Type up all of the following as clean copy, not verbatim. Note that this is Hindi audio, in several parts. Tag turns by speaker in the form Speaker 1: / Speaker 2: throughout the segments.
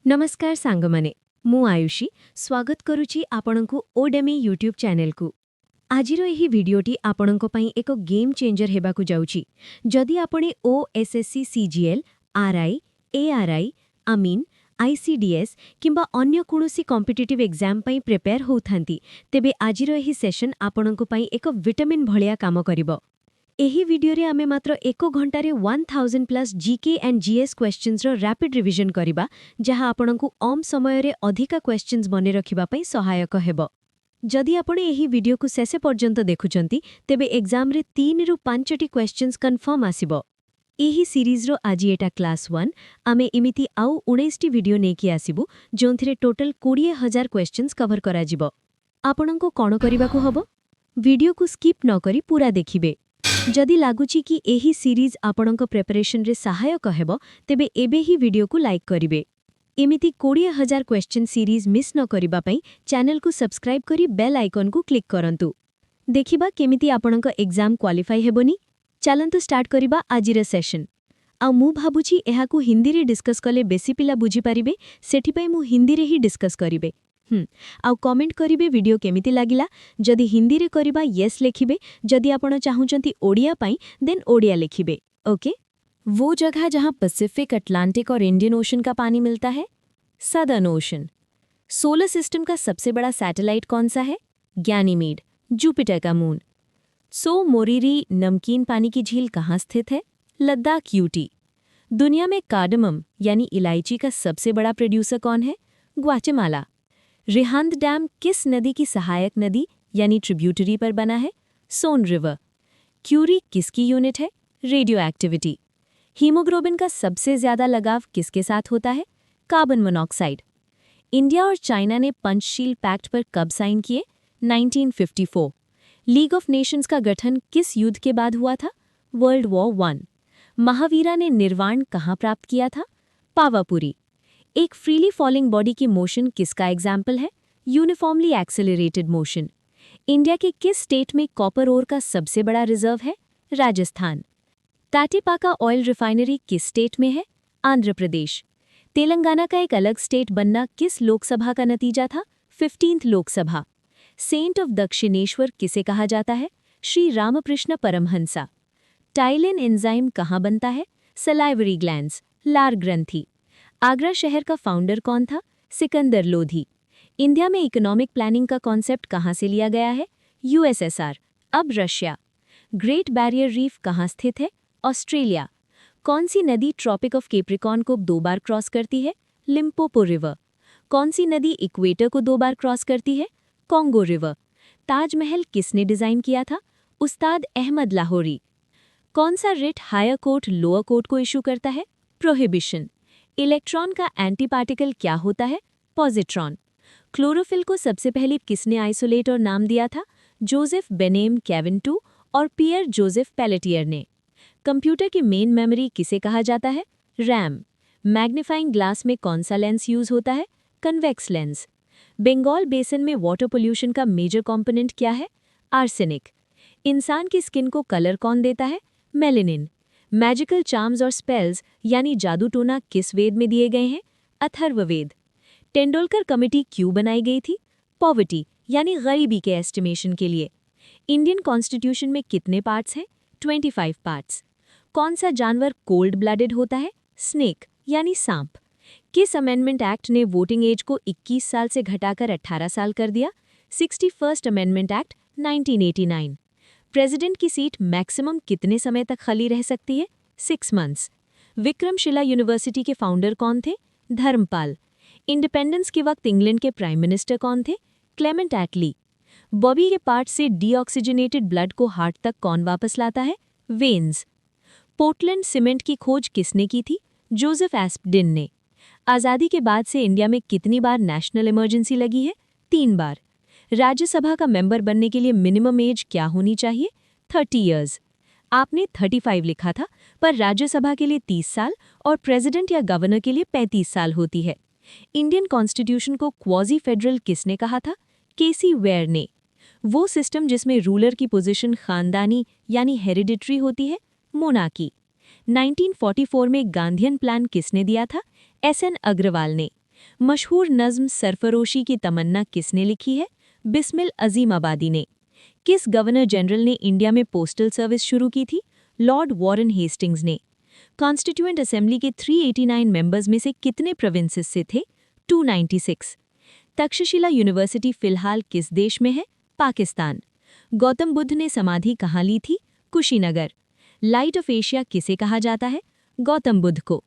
Speaker 1: नमस्कार सांगमाने मु आयुषी स्वागत करुची आपणकु ओडेमी यूट्यूब चैनल को। आजिरो एही वीडियोटी आपणको पई एको गेम चेंजर हेबाकु जाउची। जदि आपणे ओएसएससी सीजीएल आरआई एआरआई आमीन आईसीडीएस किंबा अन्य कोनोसी कॉम्पिटिटिव एग्जाम पई प्रिपेयर होथांती तेबे आजिरो एही सेशन आपणको पई एको विटामिन भलिया काम करिवो। एही वीडियो रे आमे मात्र 1 घंटारे 1000 plus GK and GS questions रो रैपिड रिविजन करिबा जहा आपणकु कम समय रे अधिका क्वेश्चंस बने रखिबा पई सहायक हेबो। जदि आपण एही वीडियो को शेष पर्यंत देखुचंती तेबे एग्जाम रे 3 रु 5 टी क्वेश्चंस कंफर्म आसीबो। एही सीरीज रो आजि एटा क्लास 1 आमे इमिति आउ 19 टी वीडियो नेकी आसीबु जोंथिरे टोटल 20000 क्वेश्चंस कवर करा जिवो। आपणको कोन करिबाकू हबो वीडियो को स्किप न करी पूरा देखिबे। जदि लागुची कि एही सीरीज आपणको प्रिपरेशन रे सहायक हेबो तेबे एबे ही वीडियो को लाइक करिवे। एमिति 20000 क्वेश्चन सीरीज मिस न करिबा पई चैनल को सब्सक्राइब करी बेल आइकन को क्लिक करंतु। देखिबा केमिति आपणको एग्जाम क्वालिफाई हेबोनी। चलंतु स्टार्ट करिबा आजिर सेशन। आ मु भाबुची एहाकू हिंदी रे डिस्कस कले बेसी पिला बुझी पारिबे सेठी पई मु हिंदी रे ही डिस्कस करिबे। आउ कमेंट करिबे वीडियो केमिति लागिला। जदि हिंदी रे करिबा येस लेखिबे, जदि आपण चाहुचंती ओडिया पई देन ओडिया लिखिबे। ओके। वो जगह जहां पैसिफिक, अटलांटिक और इंडियन ओशन का पानी मिलता है, सदर्न ओशन। सोलर सिस्टम का सबसे बड़ा सैटेलाइट कौन सा है? गैनीमेड, जुपिटर का मून। सो मोरिरी नमकीन पानी की झील कहाँ स्थित है? लद्दाख यूटी। दुनिया में कार्डमम यानी इलायची का सबसे बड़ा प्रोड्यूसर कौन है? ग्वाटेमाला। रिहांद डैम किस नदी की सहायक नदी यानी ट्रिब्यूटरी पर बना है? सोन रिवर। क्यूरी किसकी यूनिट है? Radio activity. हीमोग्लोबिन का सबसे ज्यादा लगाव किसके साथ होता है? Carbon monoxide. इंडिया और चाइना ने पंचशील पैक्ट पर कब साइन किए? 1954। लीग ऑफ नेशंस का गठन किस युद्ध के बाद हुआ था? World war I। महावीरा ने निर्वाण कहाँ प्राप्त किया था? पावापुरी। एक फ्रीली फॉलिंग बॉडी की मोशन किसका एग्जाम्पल है? Uniformly accelerated motion. इंडिया के किस स्टेट में कॉपर ओर का सबसे बड़ा रिजर्व है? राजस्थान। टाटीपाका ऑयल रिफाइनरी किस स्टेट में है? आंध्र प्रदेश। तेलंगाना का एक अलग स्टेट बनना किस लोकसभा का नतीजा था? 15th Lok Sabha. Saint of Dakshineswar किसे कहा जाता है? श्री रामकृष्ण परमहंसा। टाइलिन एंजाइम कहाँ बनता है? सलाइवरी ग्लैंड्स, लार ग्रंथि। आगरा शहर का फाउंडर कौन था? सिकंदर लोधी। इंडिया में इकोनॉमिक प्लानिंग का कॉन्सेप्ट कहाँ से लिया गया है? यूएसएसआर, अब रशिया। ग्रेट बैरियर रीफ कहाँ स्थित है? ऑस्ट्रेलिया। कौन सी नदी ट्रॉपिक ऑफ कैप्रिकॉर्न को 2 बार क्रॉस करती है? Limpopo river. कौन सी नदी इक्वेटर को 2 बार क्रॉस करती है? Congo river. ताजमहल किसने डिजाइन किया था? उस्ताद अहमद लाहौरी। कौन सा writ high court lower court को इशू करता है? प्रोहिबिशन। इलेक्ट्रॉन का एंटीपार्टिकल क्या होता है? पॉजिट्रॉन। क्लोरोफिल को सबसे पहले किसने आइसोलेट और नाम दिया था? जोसेफ बेनेम कैवेंटू और पियर जोसेफ पेलेटियर ने। कंप्यूटर की मेन मेमोरी किसे कहा जाता है? रैम। मैग्नीफाइंग ग्लास में कौन सा लेंस यूज होता है? Convex lens. बंगाल बेसिन में वाटर पोल्यूशन का मेजर कंपोनेंट क्या है? आर्सेनिक। इंसान की स्किन को कलर कौन देता है? मेलेनिन। मैजिकल चार्म्स और स्पेल्स यानी जादू टोना किस वेद में दिए गए हैं? अथर्ववेद। तेंदुलकर कमेटी क्यों बनाई गई थी? पॉवर्टी यानी गरीबी के एस्टिमेशन के लिए। इंडियन कॉन्स्टिट्यूशन में कितने पार्ट्स हैं? 25 पार्ट्स। कौन सा जानवर कोल्ड ब्लडेड होता है? स्नेक यानी सांप। किस अमेंडमेंट एक्ट ने वोटिंग एज को 21 साल से घटाकर 18 साल कर दिया? 61st amendment act 1989। प्रेसिडेंट की सीट मैक्सिमम कितने समय तक खाली रह सकती है? 6 मंथ्स। विक्रमशिला यूनिवर्सिटी के फाउंडर कौन थे? धर्मपाल। इंडिपेंडेंस के वक्त इंग्लैंड के प्राइम मिनिस्टर कौन थे? क्लेमेंट एटली। बॉबी के पार्ट से डीऑक्सीजनेटेड ब्लड को हार्ट तक कौन वापस लाता है? वेन्स। पोर्टलैंड सीमेंट की खोज किसने की थी? जोसेफ एस्पडिन ने। आज़ादी के बाद से इंडिया में कितनी बार नेशनल इमरजेंसी लगी है? 3 बार। राज्यसभा का मेंबर बनने के लिए मिनिमम एज क्या होनी चाहिए? 30 इयर्स। आपने 35 लिखा था, पर राज्यसभा के लिए 30 साल और प्रेसिडेंट या गवर्नर के लिए 35 साल होती है। इंडियन कॉन्स्टिट्यूशन को क्वाजी फेडरल किसने कहा था? केसी वेयर ने। वो सिस्टम जिसमें रूलर की पोजीशन खानदानी यानी हेरिडिटरी होती है? मोनार्की। 1944 में गांधीयन प्लान किसने दिया था? एसएन अग्रवाल ने। मशहूर नज़्म सरफरोशी की तमन्ना किसने लिखी है? बिस्मिल अजीम आबादी ने। किस गवर्नर जनरल ने इंडिया में पोस्टल सर्विस शुरू की थी? लॉर्ड वॉरेन हेस्टिंग्स ने। कॉन्स्टिट्यूएंट असेंबली के 389 मेंबर्स में से कितने प्रोविंसेस से थे? 296। तक्षशिला यूनिवर्सिटी फिलहाल किस देश में है? पाकिस्तान। गौतम बुद्ध ने समाधि कहाँ ली थी? कुशीनगर। लाइट ऑफ एशिया किसे कहा जाता है? गौतम बुद्ध को।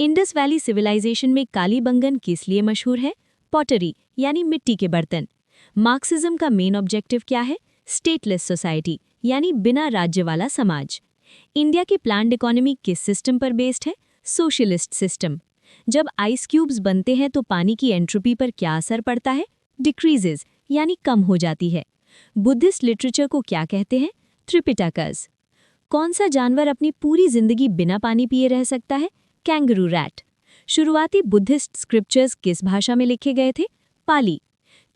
Speaker 1: इंडस वैली सिविलाइजेशन में कालीबंगन किस लिए मशहूर है? पॉटरी यानी मिट्टी के बर्तन। मार्क्सिज्म का मेन ऑब्जेक्टिव क्या है? स्टेटलेस सोसाइटी यानी बिना राज्य वाला समाज। इंडिया की प्लान्ड इकोनॉमी किस सिस्टम पर बेस्ड है? Socialist system. जब आइस क्यूब्स बनते हैं तो पानी की एंट्रोपी पर क्या असर पड़ता है? डिक्रीजेज यानी कम हो जाती है। बुद्धिस्ट लिटरेचर को क्या कहते हैं? त्रिपिटकस। कौन सा जानवर अपनी पूरी जिंदगी बिना पानी पिए रह सकता है? Kangaroo rat. शुरुआती बुद्धिस्ट स्क्रिप्चर्स किस भाषा में लिखे गए थे? पाली।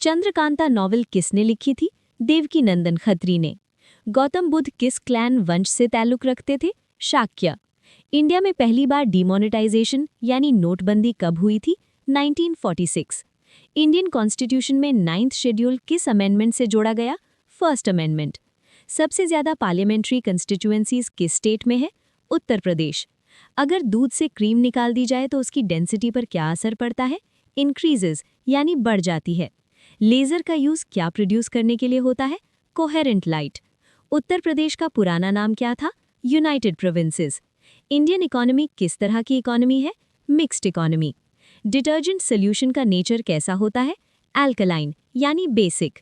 Speaker 1: चंद्रकांता नॉवल किसने लिखी थी? देवकीनंदन खत्री ने। गौतम बुद्ध किस क्लैन वंश से ताल्लुक रखते थे? शाक्य। इंडिया में पहली बार डिमोनेटाइजेशन यानी नोटबंदी कब हुई थी? 1946। इंडियन कॉन्स्टिट्यूशन में 9th शेड्यूल किस अमेंडमेंट से जोड़ा गया? First amendment. सबसे ज्यादा पार्लियामेंट्री कंस्टिट्यूएंसीज किस स्टेट में है? उत्तर प्रदेश। अगर दूध से क्रीम निकाल दी जाए तो उसकी डेंसिटी पर क्या असर पड़ता है? इंक्रीजेज यानी बढ़ जाती है। लेजर का यूज क्या प्रोड्यूस करने के लिए होता है? Coherent light. उत्तर प्रदेश का पुराना नाम क्या था? United provinces. इंडियन इकोनॉमी किस तरह की इकोनॉमी है? Mixed economy. डिटर्जेंट सोल्यूशन का नेचर कैसा होता है? अल्कलाइन यानी बेसिक।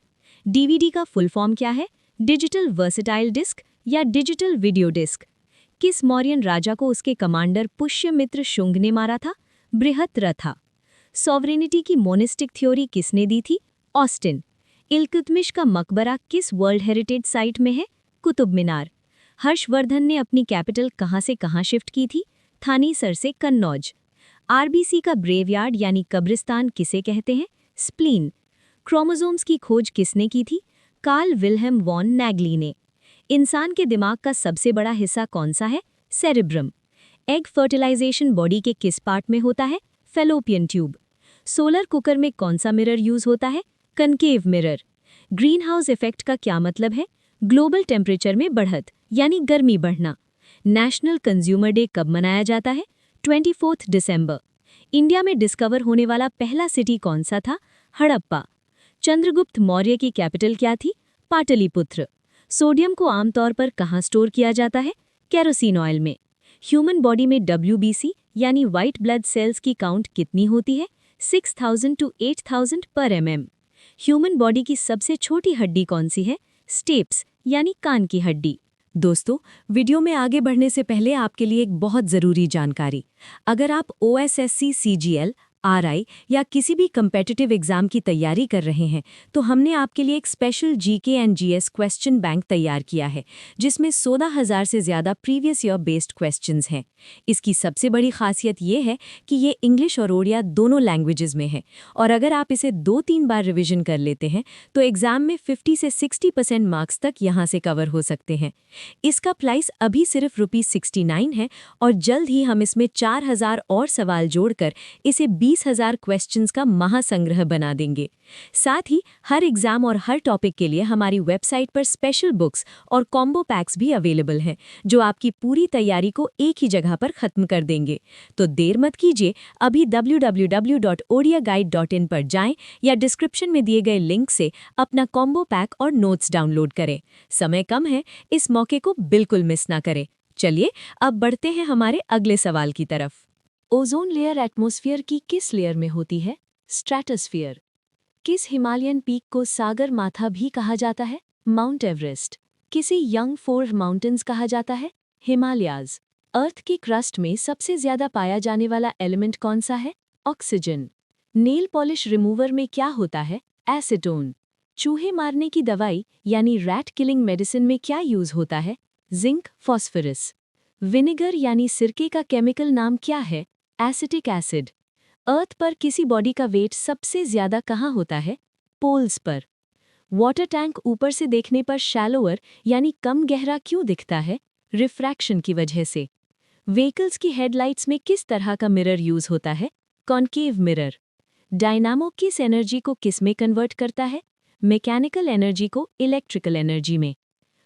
Speaker 1: डीवीडी का फुल फॉर्म क्या है? डिजिटल वर्सेटाइल डिस्क या डिजिटल वीडियो डिस्क। किस मौर्यन राजा को उसके कमांडर पुष्यमित्र शुंग ने मारा था? बृहद्रथा। सॉवरेनिटी की मोनिस्टिक थ्योरी किसने दी थी? ऑस्टिन। इल्तुतमिश का मकबरा किस वर्ल्ड हेरिटेज साइट में है? कुतुब मीनार। हर्षवर्धन ने अपनी कैपिटल कहाँ से कहाँ शिफ्ट की थी? थानीसर से कन्नौज। आरबीसी का ब्रेवयार्ड यानी कब्रिस्तान किसे कहते हैं? स्प्लीन। क्रोमोसोम्स की खोज किसने की थी? कार्ल विल्हेम वॉन नैगली ने। इंसान के दिमाग का सबसे बड़ा हिस्सा कौन सा है? सेरेब्रम। एग फर्टिलाइजेशन बॉडी के किस पार्ट में होता है? Fallopian tube. सोलर कुकर में कौन सा मिरर यूज होता है? Concave mirror. Green house effect का क्या मतलब है? ग्लोबल टेम्परेचर में बढ़त यानी गर्मी बढ़ना। नेशनल कंज्यूमर डे कब मनाया जाता है? 24 दिसंबर। इंडिया में डिस्कवर होने वाला पहला सिटी कौन सा था? हड़प्पा। चंद्रगुप्त मौर्य की कैपिटल क्या थी? पाटलिपुत्र। सोडियम को आमतौर पर कहाँ स्टोर किया जाता है? केरोसिन ऑयल में। ह्यूमन बॉडी में WBC यानी व्हाइट ब्लड सेल्स की काउंट कितनी होती है? 6000 to 8000 पर mm। ह्यूमन बॉडी की सबसे छोटी हड्डी कौन सी है? स्टेप्स यानी कान की हड्डी। दोस्तों, वीडियो में आगे बढ़ने से पहले आपके लिए एक बहुत ज़रूरी जानकारी। अगर आप OSSC CGL RI या किसी भी कम्पेटिटिव एग्जाम की तैयारी कर रहे हैं तो हमने आपके लिए एक special GK and GS question bank तैयार किया है जिसमें 16,000 से ज़्यादा प्रीवियस ईयर बेस्ड क्वेश्चंस हैं। इसकी सबसे बड़ी खासियत ये है कि ये इंग्लिश और ओडिया दोनों लैंग्वेजेस में है और अगर आप इसे 2-3 बार रिवीजन कर लेते हैं तो एग्जाम में 50 से 60% मार्क्स तक यहाँ से कवर हो सकते हैं। इसका प्राइस अभी सिर्फ ₹69 है और जल्द ही हम इसमें 4,000 और सवाल जोड़कर इसे 20,000 क्वेश्चंस का महासंग्रह बना देंगे। साथ ही हर एग्जाम और हर टॉपिक के लिए हमारी वेबसाइट पर स्पेशल बुक्स और कॉम्बो पैक्स भी अवेलेबल हैं जो आपकी पूरी तैयारी को एक ही जगह पर खत्म कर देंगे। तो देर मत कीजिए, अभी www.odiaguide.in पर जाएं या डिस्क्रिप्शन में दिए गए लिंक से अपना कॉम्बो पैक और नोट्स डाउनलोड करें। समय कम है, इस मौके को बिल्कुल मिस ना करें। चलिए अब बढ़ते हैं हमारे अगले सवाल की तरफ। ओजोन लेयर एटमॉस्फेयर की किस लेयर में होती है? स्ट्रैटोस्फीयर। किस हिमालयन पीक को सागर माथा भी कहा जाता है? Mount Everest. किसी यंग फोर माउंटेन्स कहा जाता है? हिमालयाज। अर्थ की क्रस्ट में सबसे ज्यादा पाया जाने वाला एलिमेंट कौन सा है? ऑक्सीजन। नेल पॉलिश रिमूवर में क्या होता है? एसीटोन। चूहे मारने की दवाई यानी रैट किलिंग मेडिसिन में क्या यूज होता है? Zinc phosphorus. विनेगर यानी सिरके का केमिकल नाम क्या है? Acetic acid. अर्थ पर किसी बॉडी का वेट सबसे ज्यादा कहाँ होता है? पोल्स पर। वाटर टैंक ऊपर से देखने पर शैलोअर यानी कम गहरा क्यों दिखता है? रिफ्रैक्शन की वजह से। व्हीकल्स की हेडलाइट्स में किस तरह का मिरर यूज होता है? Concave mirror. डायनामो किस एनर्जी को किस में कन्वर्ट करता है? मैकेनिकल एनर्जी को इलेक्ट्रिकल एनर्जी में।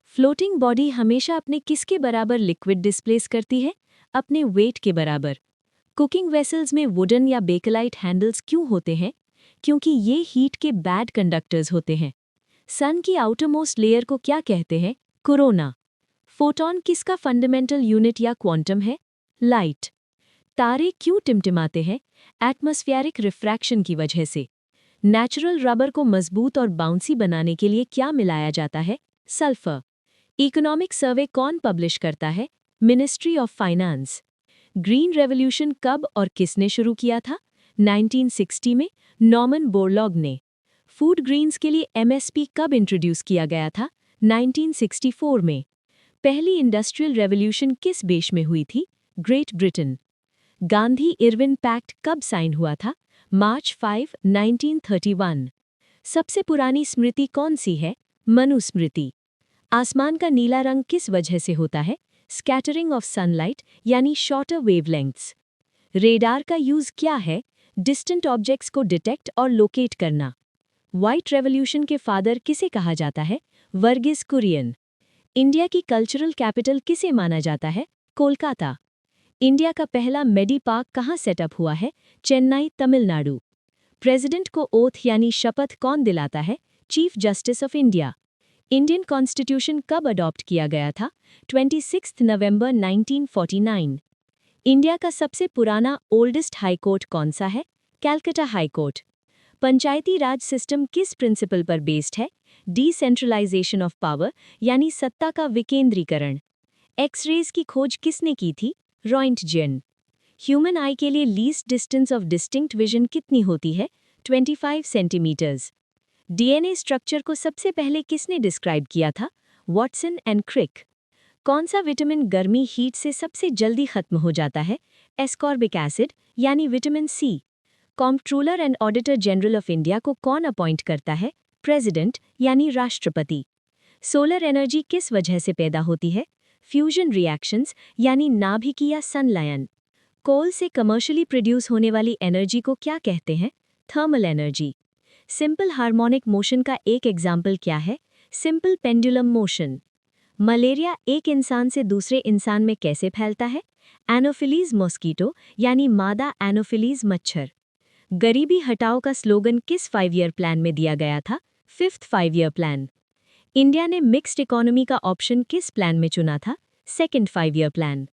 Speaker 1: फ्लोटिंग बॉडी हमेशा अपने किसके बराबर लिक्विड डिस्प्लेस करती है? अपने वेट के बराबर। कुकिंग वेसल्स में वुडन या बेकेलाइट हैंडल्स क्यों होते हैं? क्योंकि ये हीट के बैड कंडक्टर्स होते हैं। सन की आउटरमोस्ट लेयर को क्या कहते हैं? कोरोना। फोटॉन किसका फंडामेंटल यूनिट या क्वांटम है? लाइट। तारे क्यों टिमटिमाते हैं? एटमॉस्फेरिक रिफ्रैक्शन की वजह से। नेचुरल रबर को मजबूत और बाउंसी बनाने के लिए क्या मिलाया जाता है? सल्फर। इकोनॉमिक सर्वे कौन पब्लिश करता है? Ministry of finance. Green revolution कब और किसने शुरू किया था? 1960 में नॉर्मन बोरलॉग ने। फूड ग्रीन्स के लिए एमएसपी कब इंट्रोड्यूस किया गया था? 1964 में। पहली इंडस्ट्रियल रेवोल्यूशन किस देश में हुई थी? Great Britain. Gandhi Irwin pact कब साइन हुआ था? मार्च 5, 1931। सबसे पुरानी स्मृति कौन सी है? मनुस्मृति। आसमान का नीला रंग किस वजह से होता है? स्कैटरिंग ऑफ सनलाइट यानी शॉर्टर वेवलेंथ्स। रेडार का यूज क्या है? डिस्टेंट ऑब्जेक्ट्स को डिटेक्ट और लोकेट करना। व्हाइट रेवोल्यूशन के फादर किसे कहा जाता है? वर्गीस कुरियन। इंडिया की कल्चरल कैपिटल किसे माना जाता है? कोलकाता। इंडिया का पहला मेडी पार्क कहाँ सेटअप हुआ है? चेन्नई, तमिलनाडु। प्रेसिडेंट को ओथ यानी शपथ कौन दिलाता है? Chief justice of India. Indian constitution कब अडॉप्ट किया गया था? 26 नवंबर 1949। इंडिया का सबसे पुराना ओल्डेस्ट हाई कोर्ट कौन सा है? Calcutta high court. Panchayati Raj system किस प्रिंसिपल पर बेस्ड है? डिसेंट्रलाइजेशन ऑफ पावर यानी सत्ता का विकेंद्रीकरण। एक्स-रेज की खोज किसने की थी? रॉयंटजेन। ह्यूमन आई के लिए least distance of distinct vision कितनी होती है? 25 सेंटीमीटर्स। डीएनए स्ट्रक्चर को सबसे पहले किसने डिस्क्राइब किया था? Watson and Crick. कौन सा विटामिन गर्मी हीट से सबसे जल्दी खत्म हो जाता है? एस्कॉर्बिक एसिड यानी vitamin C. Comptroller and auditor general of India को कौन अपॉइंट करता है? प्रेसिडेंट यानी राष्ट्रपति। सोलर एनर्जी किस वजह से पैदा होती है? फ्यूजन रिएक्शंस यानी नाभिकीय संलयन। कोल से कमर्शियली प्रोड्यूस होने वाली एनर्जी को क्या कहते हैं? Thermal energy. Simple harmonic motion का एक एग्जाम्पल क्या है? Simple pendulum motion. मलेरिया एक इंसान से दूसरे इंसान में कैसे फैलता है? एनोफिलीज मॉस्कीटो यानी मादा एनोफिलीज मच्छर। गरीबी हटाओ का स्लोगन किस 5 ईयर प्लान में दिया गया था? 5th 5 year plan. इंडिया ने मिक्स्ड इकोनॉमी का ऑप्शन किस प्लान में चुना था? 2nd 5 year plan.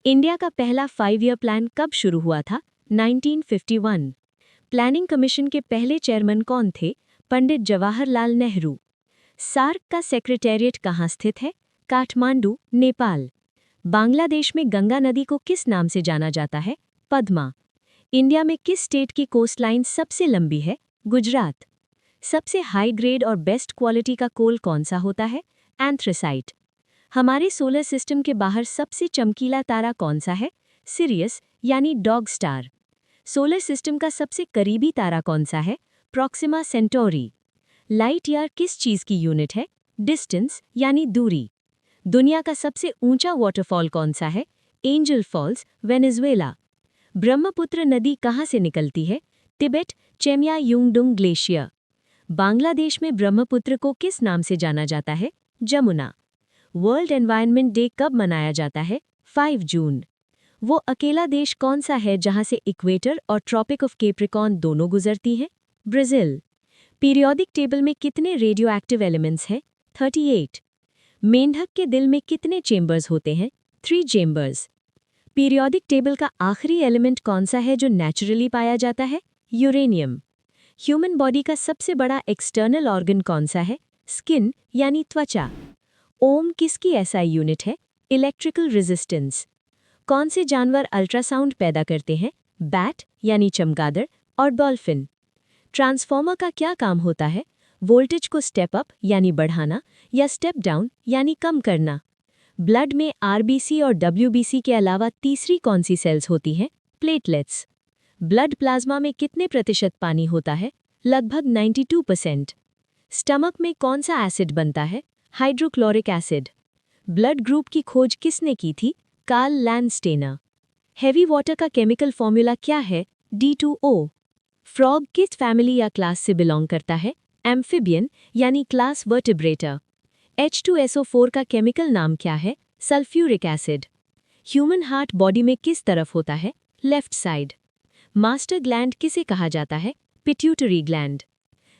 Speaker 1: इंडिया का पहला 5 ईयर प्लान कब शुरू हुआ था? 1951। प्लानिंग कमीशन के पहले चेयरमैन कौन थे? पंडित जवाहरलाल नेहरू। सार्क का सेक्रेटेरिएट कहाँ स्थित है? काठमांडू, नेपाल। बांग्लादेश में गंगा नदी को किस नाम से जाना जाता है? पद्मा। इंडिया में किस स्टेट की कोस्टलाइन सबसे लंबी है? गुजरात। सबसे हाई ग्रेड और बेस्ट क्वालिटी का कोल कौन सा होता है? एंथ्रेसाइट। हमारे सोलर सिस्टम के बाहर सबसे चमकीला तारा कौन सा है? सिरियस यानी डॉग स्टार। सोलर सिस्टम का सबसे करीबी तारा कौन सा है? Proxima Centauri. लाइट ईयर किस चीज की यूनिट है? डिस्टेंस यानी दूरी। दुनिया का सबसे ऊंचा वाटरफॉल कौन सा है? Angel false, Venezuela. ब्रह्मपुत्र नदी कहाँ से निकलती है? Tibet, Chemayungdung glacier. Bangladesh में ब्रह्मपुत्र को किस नाम से जाना जाता है? जमुना। वर्ल्ड एनवायरनमेंट डे कब मनाया जाता है? 5 जून। वो अकेला देश कौन सा है जहां से इक्वेटर और ट्रॉपिक ऑफ कैप्रिकॉर्न दोनों गुजरती हैं? ब्राजील। पीरियोडिक टेबल में कितने रेडियो एक्टिव एलिमेंट्स हैं? 38। मेंढक के दिल में कितने चेंबर्स होते हैं? 3 चेंबर्स। पीरियोडिक टेबल का आखिरी एलिमेंट कौन सा है जो नेचुरली पाया जाता है? यूरेनियम। ह्यूमन बॉडी का सबसे बड़ा एक्सटर्नल ऑर्गन कौन सा है? स्किन यानी त्वचा। ओम किसकी एसआई यूनिट है? Electrical resistance. कौन से जानवर अल्ट्रासाउंड पैदा करते हैं? बैट यानी चमगादड़ और डॉल्फिन। ट्रांसफॉर्मर का क्या काम होता है? वोल्टेज को स्टेप अप यानी बढ़ाना या स्टेप डाउन यानी कम करना। ब्लड में आरबीसी और डब्ल्यूबीसी के अलावा तीसरी कौन सी सेल्स होती हैं? प्लेटलेट्स। ब्लड प्लाज्मा में कितने प्रतिशत पानी होता है? लगभग 92%। स्टमक में कौन सा एसिड बनता है? Hydrochloric acid. ब्लड ग्रुप की खोज किसने की थी? Karl Landsteiner. हैवी वाटर का केमिकल फॉर्मूला क्या है? D2O। फ्रॉग किस फैमिली या क्लास से बिलोंग करता है? एम्फिबियन यानी क्लास वर्टिब्रेटा। H2SO4 का केमिकल नाम क्या है? Sulphuric acid. Human heart body में किस तरफ होता है? Left side. मास्टर ग्लैंड किसे कहा जाता है? Pituitary gland.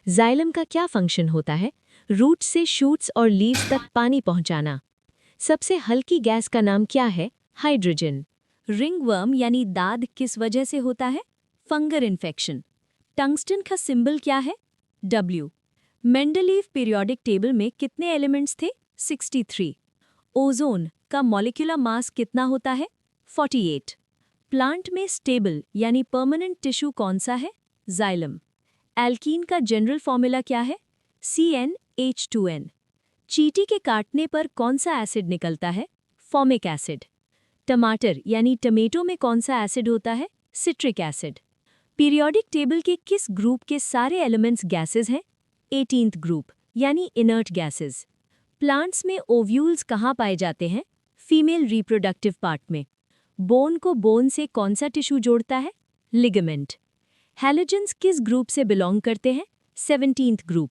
Speaker 1: जाइलम का क्या फंक्शन होता है? रूट से शूट्स और लीव्स तक पानी पहुंचाना। सबसे हल्की गैस का नाम क्या है? हाइड्रोजन। रिंगवर्म यानी दाद किस वजह से होता है? Fungal infection. टंगस्टन का सिंबल क्या है? W। मेंडलीव पीरियोडिक टेबल में कितने एलिमेंट्स थे? 63। ओजोन का मॉलिक्यूलर मास कितना होता है? 48। प्लांट में स्टेबल यानी परमानेंट टिश्यू कौन सा है? जाइलम। एल्कीन का जनरल फॉर्मूला क्या है? CnH2n। चींटी के काटने पर कौन सा एसिड निकलता है? Formic acid. टमाटर यानी टमेटो में कौन सा एसिड होता है? Citric acid. पीरियोडिक टेबल के किस ग्रुप के सारे एलिमेंट्स गैसेस हैं? 18th ग्रुप यानी इनर्ट गैसेस। प्लांट्स में ओव्यूल्स कहाँ पाए जाते हैं? फीमेल रिप्रोडक्टिव पार्ट में। बोन को बोन से कौन सा टिश्यू जोड़ता है? लिगामेंट। हैलोजेंस किस ग्रुप से बिलोंग करते हैं? 17th group.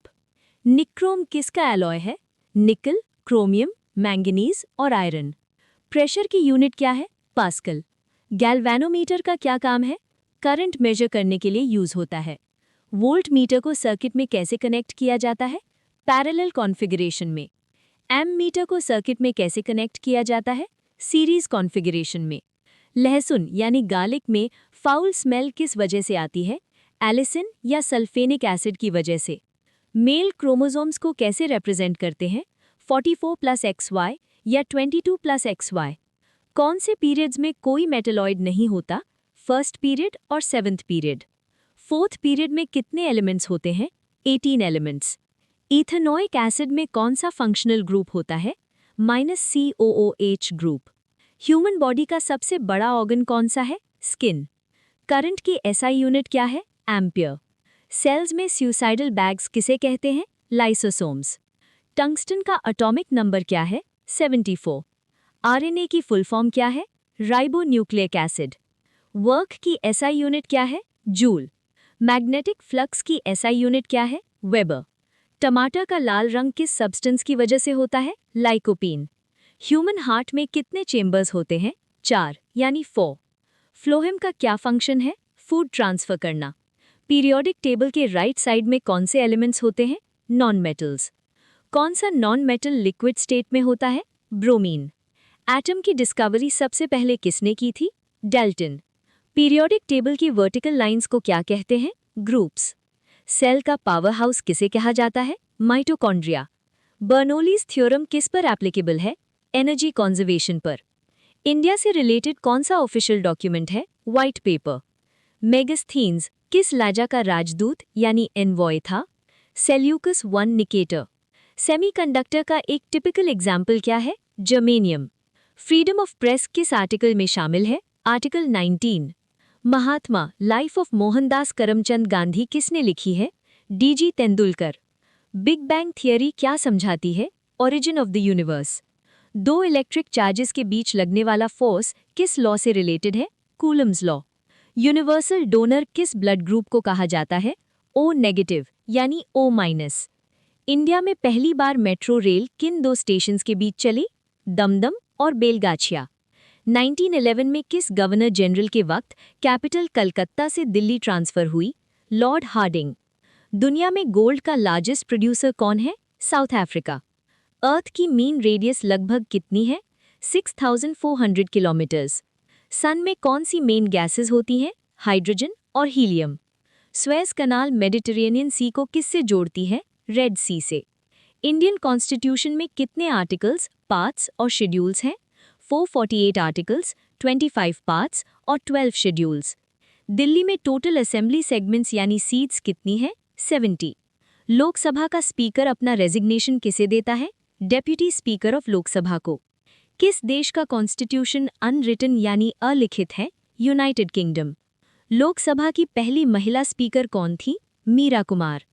Speaker 1: निक्रोम किसका एलॉय है? निकल, क्रोमियम, मैंगनीज और आयरन। प्रेशर की यूनिट क्या है? पास्कल। गैल्वेनोमीटर का क्या काम है? करंट मेजर करने के लिए यूज होता है। वोल्ट मीटर को सर्किट में कैसे कनेक्ट किया जाता है? पैरेलल कॉन्फ़िगरेशन में। एम मीटर को सर्किट में कैसे कनेक्ट किया जाता है? सीरीज कॉन्फ़िगरेशन में। लहसुन यानी गार्लिक में फाउल स्मेल किस वजह से आती है? एलिसिन या सल्फेनिक एसिड की वजह से। मेल क्रोमोसोम्स को कैसे रिप्रेजेंट करते हैं? 44+XY या 22+XY। कौन से पीरियड्स में कोई मेटलॉइड नहीं होता? फर्स्ट पीरियड और 7th पीरियड। फोर्थ पीरियड में कितने एलिमेंट्स होते हैं? 18 एलिमेंट्स। इथेनोइक एसिड में कौन सा फंक्शनल ग्रुप होता है? -COOH group. ह्यूमन बॉडी का सबसे बड़ा ऑर्गन कौन सा है? स्किन। करंट की SI यूनिट क्या है? एम्पियर। सेल्स में सुसाइडल बैग्स किसे कहते हैं? लाइसोसोम्स। टंगस्टन का एटॉमिक नंबर क्या है? 74। RNA की फुल फॉर्म क्या है? Ribonucleic acid. वर्क की SI यूनिट क्या है? जूल। मैग्नेटिक फ्लक्स की SI यूनिट क्या है? वेबर। टमाटर का लाल रंग किस सब्सटेंस की वजह से होता है? लाइकोपीन। ह्यूमन हार्ट में कितने चेंबर्स होते हैं? 4 यानी 4। फ्लोएम का क्या फंक्शन है? फूड ट्रांसफर करना। पीरियोडिक टेबल के राइट साइड में कौन से एलिमेंट्स होते हैं? Non metals. कौन सा नॉन मेटल लिक्विड स्टेट में होता है? ब्रोमीन। एटम की डिस्कवरी सबसे पहले किसने की थी? डाल्टन। पीरियोडिक टेबल की वर्टिकल लाइंस को क्या कहते हैं? ग्रुप्स। सेल का पावर हाउस किसे कहा जाता है? माइटोकॉन्ड्रिया। बर्नौलीज थ्योरम किस पर एप्लीकेबल है? एनर्जी कंजर्वेशन पर। इंडिया से रिलेटेड कौन सा ऑफिशियल डॉक्यूमेंट है? White paper. मेगास्थीन्स किस लाजा का राजदूत यानी एनवॉय था? Seleucus 1 Nicator. सेमीकंडक्टर का एक टिपिकल एग्जाम्पल क्या है? जर्मेनियम। फ्रीडम ऑफ प्रेस किस आर्टिकल में शामिल है? Article 19। Mahatma life of Mohandas Karamchand Gandhi किसने लिखी है? DG Tendulkar. Big bang theory क्या समझाती है? Origin of the universe. दो इलेक्ट्रिक चार्जेस के बीच लगने वाला फोर्स किस लॉ से रिलेटेड है? Coulomb's law. यूनिवर्सल डोनर किस ब्लड ग्रुप को कहा जाता है? O नेगेटिव यानी O-। इंडिया में पहली बार मेट्रो रेल किन दो स्टेशंस के बीच चली? दमदम और बेलगाछिया। 1911 में किस गवर्नर जनरल के वक्त कैपिटल कलकत्ता से दिल्ली ट्रांसफर हुई? Lord Hardinge. दुनिया में गोल्ड का लार्जेस्ट प्रोड्यूसर कौन है? South Africa. अर्थ की मीन रेडियस लगभग कितनी है? 6400 किलोमीटर्स। सन में कौन सी मेन गैसेस होती हैं? हाइड्रोजन और हीलियम। स्वेज कनाल मेडिटेरेनियन सी को किससे जोड़ती है? रेड सी से। इंडियन कॉन्स्टिट्यूशन में कितने आर्टिकल्स, पार्ट्स और शेड्यूल्स हैं? 448 आर्टिकल्स, 25 पार्ट्स और 12 शेड्यूल्स। दिल्ली में टोटल असेंबली सेगमेंट्स यानी सीट्स कितनी है? 70। लोकसभा का स्पीकर अपना रेजिग्नेशन किसे देता है? डेप्यूटी स्पीकर ऑफ लोकसभा को। किस देश का कॉन्स्टिट्यूशन अनरिटन यानी अलिखित है? United kingdom. लोकसभा की पहली महिला स्पीकर कौन थी? मीरा कुमार।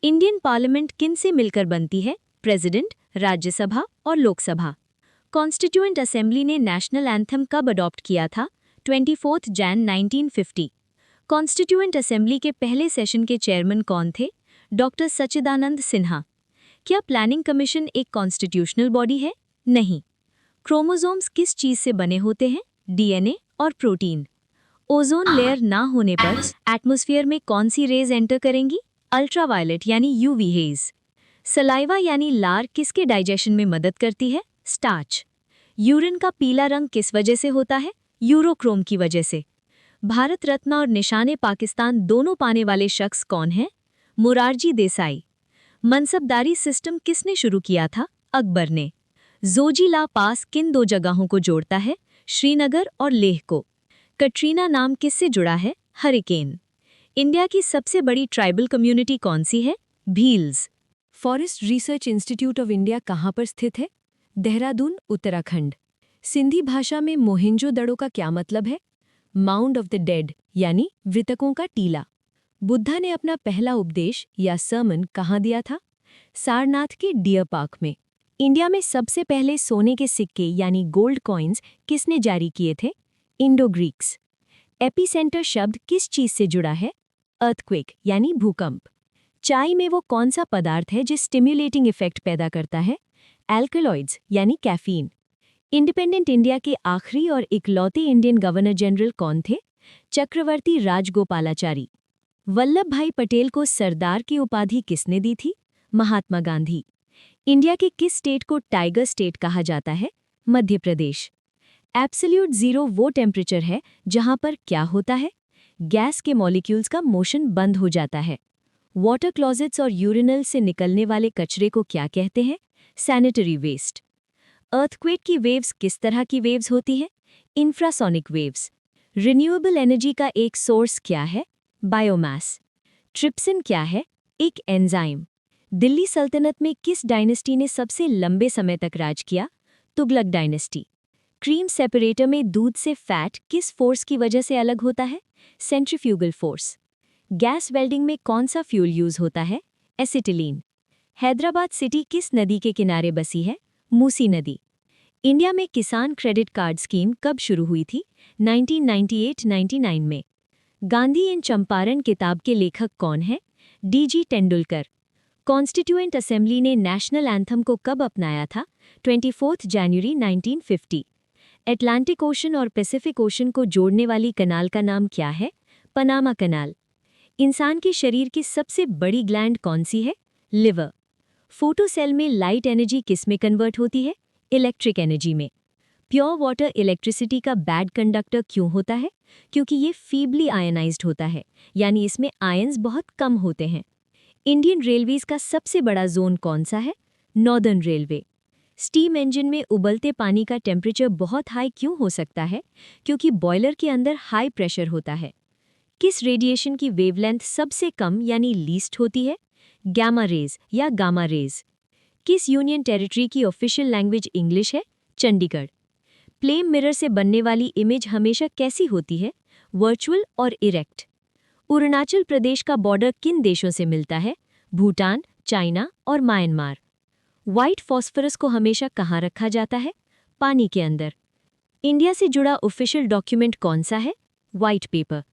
Speaker 1: इंडियन पार्लियामेंट किन से मिलकर बनती है? प्रेसिडेंट, राज्यसभा और लोकसभा। कॉन्स्टिट्यूएंट असेंबली ने नेशनल एंथम कब अडॉप्ट किया था? 24 जैन 1950। कॉन्स्टिट्यूएंट असेंबली के पहले सेशन के चेयरमैन कौन थे? डॉक्टर सच्चिदानंद सिन्हा। क्या प्लानिंग कमीशन एक कॉन्स्टिट्यूशनल बॉडी है? नहीं। क्रोमोसोम्स किस चीज से बने होते हैं? डीएनए और प्रोटीन। ओजोन लेयर ना होने पर एटमॉस्फेयर में कौन सी रेज एंटर करेंगी? अल्ट्रावायलेट यानी यूवी रेज। सलाइवा यानी लार किसके डाइजेशन में मदद करती है? स्टार्च। यूरिन का पीला रंग किस वजह से होता है? यूरोक्रोम की वजह से। भारत रत्न और निशाने पाकिस्तान दोनों पाने वाले शख्स कौन हैं? मोरारजी देसाई। मनसबदारी सिस्टम किसने शुरू किया था? अकबर ने। जोजिला पास किन दो जगहों को जोड़ता है? श्रीनगर और लेह को। कटरीना नाम किससे जुड़ा है? हरिकेन। इंडिया की सबसे बड़ी ट्राइबल कम्युनिटी कौन सी है? Bhils. Forest research institute of India कहाँ पर स्थित है? देहरादून, उत्तराखंड। सिंधी भाषा में मोहेंजो-दड़ो का क्या मतलब है? माउंड ऑफ द डेड यानी मृतकों का टीला। बुद्धा ने अपना पहला उपदेश या सर्मन कहाँ दिया था? सारनाथ के डियर पार्क में। इंडिया में सबसे पहले सोने के सिक्के यानी गोल्ड कॉइन्स किसने जारी किए थे? Indo Greeks. एपीसेंटर शब्द किस चीज से जुड़ा है? अर्थक्वेक यानी भूकंप। चाय में वो कौन सा पदार्थ है जो स्टिम्युलेटिंग इफेक्ट पैदा करता है? एल्कलॉइड्स यानी कैफीन। इंडिपेंडेंट इंडिया के आखिरी और इकलौते इंडियन गवर्नर जनरल कौन थे? चक्रवर्ती राजगोपालाचारी। वल्लभ भाई पटेल को सरदार की उपाधि किसने दी थी? महात्मा गांधी। इंडिया के किस स्टेट को टाइगर स्टेट कहा जाता है? मध्य प्रदेश। एब्सोल्यूट जीरो वो टेम्परेचर है जहां पर क्या होता है? गैस के मॉलिक्यूल्स का मोशन बंद हो जाता है। वाटर क्लोजेट्स और यूरिनल से निकलने वाले कचरे को क्या कहते हैं? Sanitary waste. अर्थक्वेक की वेव्स किस तरह की वेव्स होती हैं? Infrasonic waves. रिन्यूएबल एनर्जी का एक सोर्स क्या है? बायोमास। ट्रिप्सिन क्या है? एक एंजाइम। दिल्ली सल्तनत में किस डायनेस्टी ने सबसे लंबे समय तक राज किया? तुगलक डायनेस्टी। क्रीम सेपरेटर में दूध से फैट किस फोर्स की वजह से अलग होता है? Centrifugal force. गैस वेल्डिंग में कौन सा फ्यूल यूज होता है? एसिटिलीन। हैदराबाद सिटी किस नदी के किनारे बसी है? मूसी नदी। इंडिया में किसान क्रेडिट कार्ड स्कीम कब शुरू हुई थी? 1998-99 में। गांधी इन चंपारण किताब के लेखक कौन है? डी.जी. तेंदुलकर। कॉन्स्टिट्यूएंट असेंबली ने नेशनल एंथम को कब अपनाया था? 24 जनवरी 1950। अटलांटिक ओशन और पैसिफिक ओशन को जोड़ने वाली कनाल का नाम क्या है? Panama canal. इंसान के शरीर की सबसे बड़ी ग्लैंड कौन सी है? लिवर। फोटो सेल में लाइट एनर्जी किस में कन्वर्ट होती है? इलेक्ट्रिक एनर्जी में। प्योर वाटर इलेक्ट्रिसिटी का बैड कंडक्टर क्यों होता है? क्योंकि ये फीबली आयनाइज्ड होता है, यानी इसमें आयंस बहुत कम होते हैं। इंडियन रेलवेज का सबसे बड़ा जोन कौन सा है? Northern railway. स्टीम इंजन में उबलते पानी का टेम्परेचर बहुत हाई क्यों हो सकता है? क्योंकि बॉयलर के अंदर हाई प्रेशर होता है। किस रेडिएशन की वेवलेंथ सबसे कम यानी लीस्ट होती है? गैमा रेज या गामा रेज। किस यूनियन टेरिटरी की ऑफिशियल लैंग्वेज इंग्लिश है? चंडीगढ़। फ्लेम मिरर से बनने वाली इमेज हमेशा कैसी होती है? वर्चुअल और इरेक्ट। अरुणाचल प्रदेश का बॉर्डर किन देशों से मिलता है? भूटान, चाइना और म्यांमार। व्हाइट फॉस्फोरस को हमेशा कहाँ रखा जाता है? पानी के अंदर। इंडिया से जुड़ा ऑफिशियल डॉक्यूमेंट कौन सा है? White paper.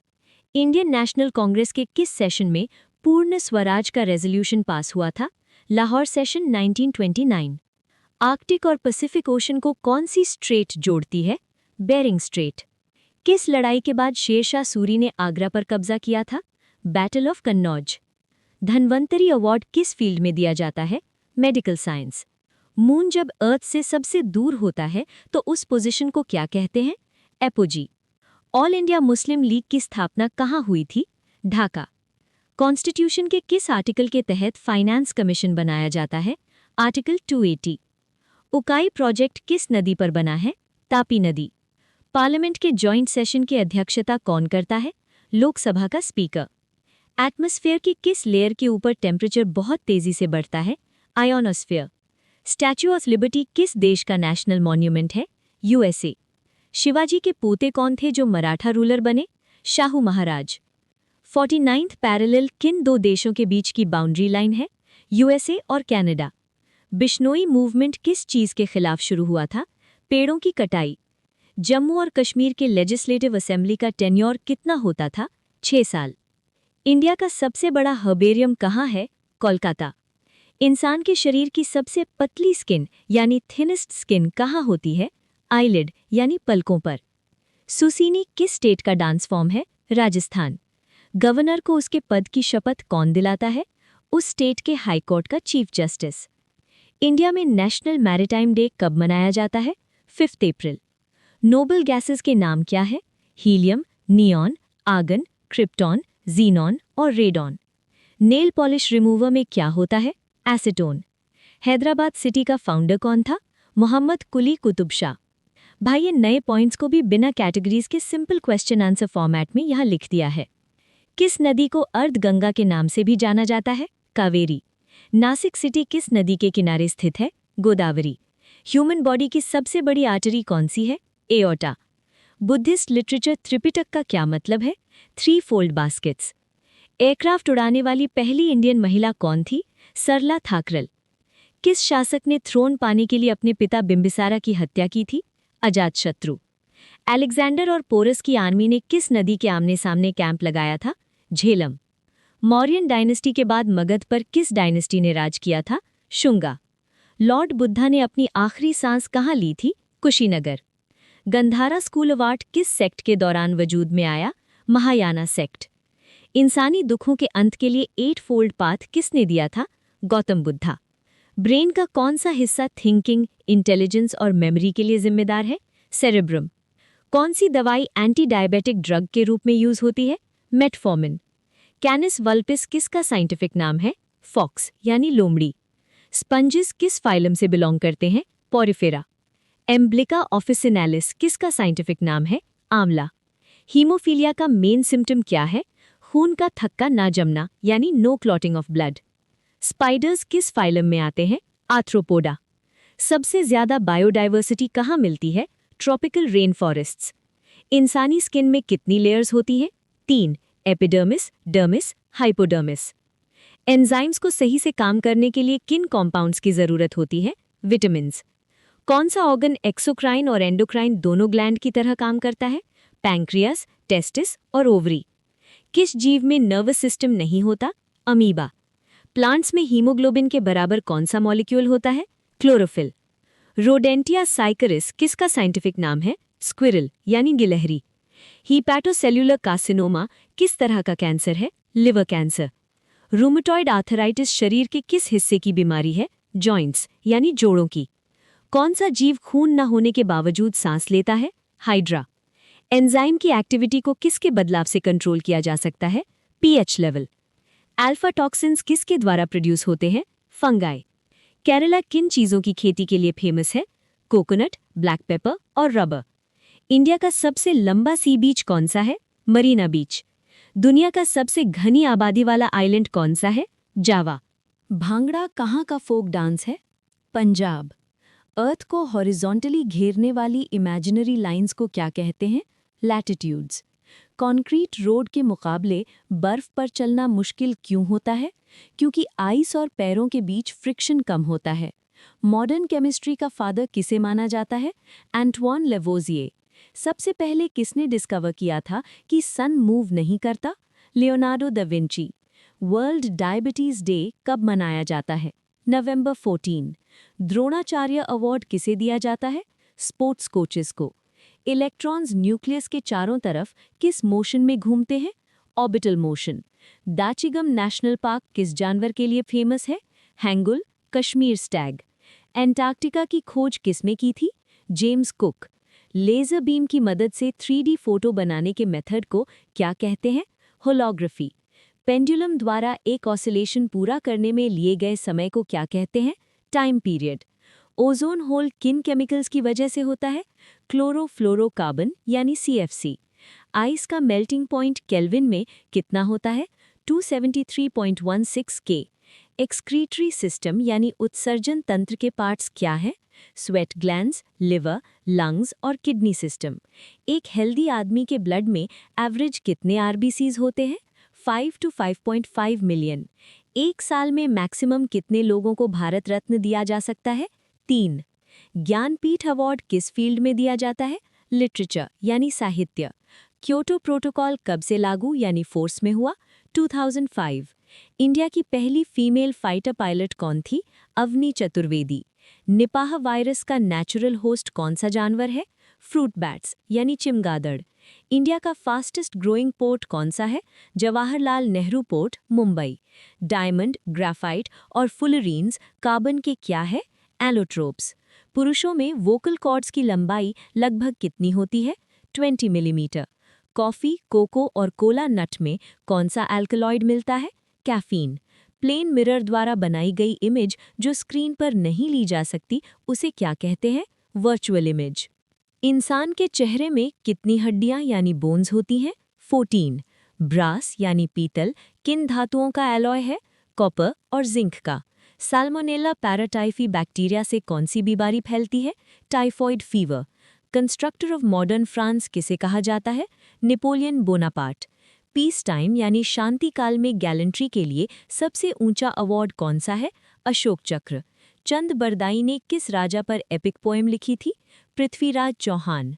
Speaker 1: Indian national Congress के किस सेशन में पूर्ण स्वराज का रेजोल्यूशन पास हुआ था? लाहौर सेशन 1929। आर्कटिक और पैसिफिक ओशन को कौन सी स्ट्रेट जोड़ती है? Bering Strait. किस लड़ाई के बाद शेरशाह सूरी ने आगरा पर कब्जा किया था? Battle of Kannauj. Dhanvantari award किस फील्ड में दिया जाता है? Medical science. मून जब अर्थ से सबसे दूर होता है तो उस पोजीशन को क्या कहते हैं? Apogee. All India Muslim league की स्थापना कहाँ हुई थी? ढाका। कॉन्स्टिट्यूशन के किस आर्टिकल के तहत फाइनेंस कमीशन बनाया जाता है? आर्टिकल 280। उकाई प्रोजेक्ट किस नदी पर बना है? तापी नदी। पार्लियामेंट के जॉइंट सेशन की अध्यक्षता कौन करता है? लोकसभा का स्पीकर। एटमॉस्फेयर की किस लेयर के ऊपर टेम्परेचर बहुत तेजी से बढ़ता है? आयोनोस्फीयर। स्टैच्यू ऑफ लिबर्टी किस देश का नेशनल मॉन्यूमेंट है? यूएसए। शिवाजी के पोते कौन थे जो मराठा रूलर बने? शाहू महाराज। 49th पैरेलल किन दो देशों के बीच की बाउंड्री लाइन है? यूएसए और कनाडा। बिश्नोई मूवमेंट किस चीज के खिलाफ शुरू हुआ था? पेड़ों की कटाई। जम्मू और कश्मीर के लेजिस्लेटिव असेंबली का टेन्योर कितना होता था? 6 साल। इंडिया का सबसे बड़ा हर्बेरियम कहाँ है? कोलकाता। इंसान के शरीर की सबसे पतली स्किन यानी थिनेस्ट स्किन कहाँ होती है? आईलिड यानी पलकों पर। सुसीनी किस स्टेट का डांस फॉर्म है? राजस्थान। गवर्नर को उसके पद की शपथ कौन दिलाता है? उस स्टेट के हाई कोर्ट का चीफ जस्टिस। इंडिया में नेशनल मैरीटाइम डे कब मनाया जाता है? 5 अप्रैल। नोबल गैसेस के नाम क्या है? Helium, neon, argon, krypton, xenon और रेडॉन। नेल पॉलिश रिमूवर में क्या होता है? एसीटोन। हैदराबाद सिटी का फाउंडर कौन था? मोहम्मद कुली कुतुब शाह। भाई, ये नए पॉइंट्स को भी बिना कैटेगरीज के सिंपल क्वेश्चन आंसर फॉर्मेट में यहाँ लिख दिया है। किस नदी को अर्धगंगा के नाम से भी जाना जाता है? कावेरी। नासिक सिटी किस नदी के किनारे स्थित है? गोदावरी। ह्यूमन बॉडी की सबसे बड़ी आर्टरी कौन सी है? एओर्टा। बुद्धिस्ट लिटरेचर त्रिपिटक का क्या मतलब है? 3 फोल्ड बास्केट्स। एयरक्राफ्ट उड़ाने वाली पहली इंडियन महिला कौन थी? सरला थाकरल। किस शासक ने थ्रोन पाने के लिए अपने पिता बिंबिसारा की हत्या की थी? अजातशत्रु। अलेक्जेंडर और पोरस की आर्मी ने किस नदी के आमने सामने कैंप लगाया था? झेलम। मौर्यन डायनेस्टी के बाद मगध पर किस डायनेस्टी ने राज किया था? शुंगा। लॉर्ड बुद्धा ने अपनी आखिरी सांस कहाँ ली थी? Kushinagar. Gandhara school of art किस सेक्ट के दौरान वजूद में आया? महायाना सेक्ट। इंसानी दुखों के अंत के लिए 8 फोल्ड पाथ किसने दिया था? गौतम बुद्धा। ब्रेन का कौन सा हिस्सा थिंकिंग, इंटेलिजेंस और मेमोरी के लिए जिम्मेदार है? सेरेब्रम। कौन सी दवाई एंटी डायबिटिक ड्रग के रूप में यूज होती है? मेटफॉर्मिन। कैनिस वल्पिस किसका साइंटिफिक नाम है? फॉक्स यानी लोमड़ी। स्पंजेस किस फाइलम से बिलोंग करते हैं? पोरिफेरा। एम्ब्लिका ऑफिसिनैलिस किसका साइंटिफिक नाम है? आंवला। हीमोफीलिया का मेन सिम्टम क्या है? खून का थक्का ना जमना यानी no clotting of blood. Spiders किस फाइलम में आते हैं? आर्थ्रोपोडा। सबसे ज्यादा बायोडाइवर्सिटी कहाँ मिलती है? Tropical rain forests. इंसानी स्किन में कितनी लेयर्स होती हैं? 3, एपिडर्मिस, डर्मिस, हाइपोडर्मिस। एंजाइम्स को सही से काम करने के लिए किन कॉम्पाउंड्स की जरूरत होती है? विटामिन्स। कौन सा ऑर्गन एक्सोक्राइन और एंडोक्राइन दोनों ग्लैंड की तरह काम करता है? पैंक्रियास, टेस्टिस और ओवरी। किस जीव में नर्वस सिस्टम नहीं होता? अमीबा। प्लांट्स में हीमोग्लोबिन के बराबर कौन सा मॉलिक्यूल होता है? क्लोरोफिल। रोडेंटिया साइकरिस किसका साइंटिफिक नाम है? स्क्विरल यानी गिलहरी। हीपैटोसेल्युलर कार्सिनोमा किस तरह का कैंसर है? Liver cancer. रूमेटॉइड आर्थराइटिस शरीर के किस हिस्से की बीमारी है? जॉइंट्स यानी जोड़ों की। कौन सा जीव खून न होने के बावजूद सांस लेता है? हाइड्रा। एंजाइम की एक्टिविटी को किसके बदलाव से कंट्रोल किया जा सकता है? PH level. अल्फा टॉक्सिन्स किसके द्वारा प्रोड्यूस होते हैं? फंगाई। केरला किन चीजों की खेती के लिए फेमस है? कोकोनट, ब्लैक पेपर और रबर। इंडिया का सबसे लंबा सी बीच कौन सा है? मरीना बीच। दुनिया का सबसे घनी आबादी वाला आइलैंड कौन सा है? जावा। भांगड़ा कहाँ का फोक डांस है? पंजाब। अर्थ को हॉरिजॉन्टली घेरने वाली इमेजिनरी लाइंस को क्या कहते हैं? लैटिट्यूड्स। कंक्रीट रोड के मुकाबले बर्फ पर चलना मुश्किल क्यों होता है? क्योंकि आइस और पैरों के बीच फ्रिक्शन कम होता है। मॉडर्न केमिस्ट्री का फादर किसे माना जाता है? एंटवान लेवोजिए। सबसे पहले किसने डिस्कवर किया था कि सन मूव नहीं करता? Leonardo da Vinci. World diabetes day कब मनाया जाता है? नवंबर 14। द्रोणाचार्य अवार्ड किसे दिया जाता है? स्पोर्ट्स कोचेस को। इलेक्ट्रॉन्स न्यूक्लियस के चारों तरफ किस मोशन में घूमते हैं? Orbital motion. Dachigam national park किस जानवर के लिए फेमस है? हैंगुल, कश्मीर स्टैग। एंटार्क्टिका की खोज किसने की थी? James cook. लेजर बीम की मदद से 3D फोटो बनाने के मेथड को क्या कहते हैं? होलोग्राफी। पेंडुलम द्वारा एक ऑसिलेशन पूरा करने में लिए गए समय को क्या कहते हैं? Time period. ओजोन होल किन केमिकल्स की वजह से होता है? क्लोरोफ्लोरोकार्बन यानी CFC। आइस का मेल्टिंग पॉइंट केल्विन में कितना होता है? 273.16 के। एक्सक्रीटरी सिस्टम यानी उत्सर्जन तंत्र के पार्ट्स क्या हैं? स्वेट ग्लैंड्स, लिवर, लंग्स और किडनी सिस्टम। एक हेल्दी आदमी के ब्लड में एवरेज कितने आरबीसीज होते हैं? 5 to 5.5 मिलियन। एक साल में मैक्सिमम कितने लोगों को भारत रत्न दिया जा सकता है? 3। ज्ञानपीठ अवार्ड किस फील्ड में दिया जाता है? लिटरेचर यानी साहित्य। क्योटो प्रोटोकॉल कब से लागू यानी फोर्स में हुआ? 2005। इंडिया की पहली फीमेल फाइटर पायलट कौन थी? अवनी चतुर्वेदी। निपाह वायरस का नेचुरल होस्ट कौन सा जानवर है? फ्रूट बैट्स यानी चिमगादड़। इंडिया का फास्टेस्ट ग्रोइंग पोर्ट कौन सा है? Jawaharlal Nehru port, Mumbai. Diamond, graphite और फुलरीन्स कार्बन के क्या है? एलोट्रोप्स। पुरुषों में वोकल कॉर्ड्स की लंबाई लगभग कितनी होती है? 20 मिलीमीटर। कॉफ़ी, कोको और कोला नट में कौन सा एल्कलॉइड मिलता है? कैफीन। प्लेन मिरर द्वारा बनाई गई इमेज जो स्क्रीन पर नहीं ली जा सकती, उसे क्या कहते हैं? Virtual image. इंसान के चेहरे में कितनी हड्डियां यानी बोन्स होती हैं? 14। ब्रास यानी पीतल किन धातुओं का एलॉय है? कॉपर और जिंक का। साल्मोनेला पैराटाइफी बैक्टीरिया से कौन सी बीमारी फैलती है? Typhoid fever. Constructor of modern France किसे कहा जाता है? Napoleon Bonaparte. पीस टाइम यानी शांति काल में गैलेंट्री के लिए सबसे ऊंचा अवार्ड कौन सा है? अशोक चक्र। चंद बरदाई ने किस राजा पर एपिक पोएम लिखी थी? पृथ्वीराज चौहान।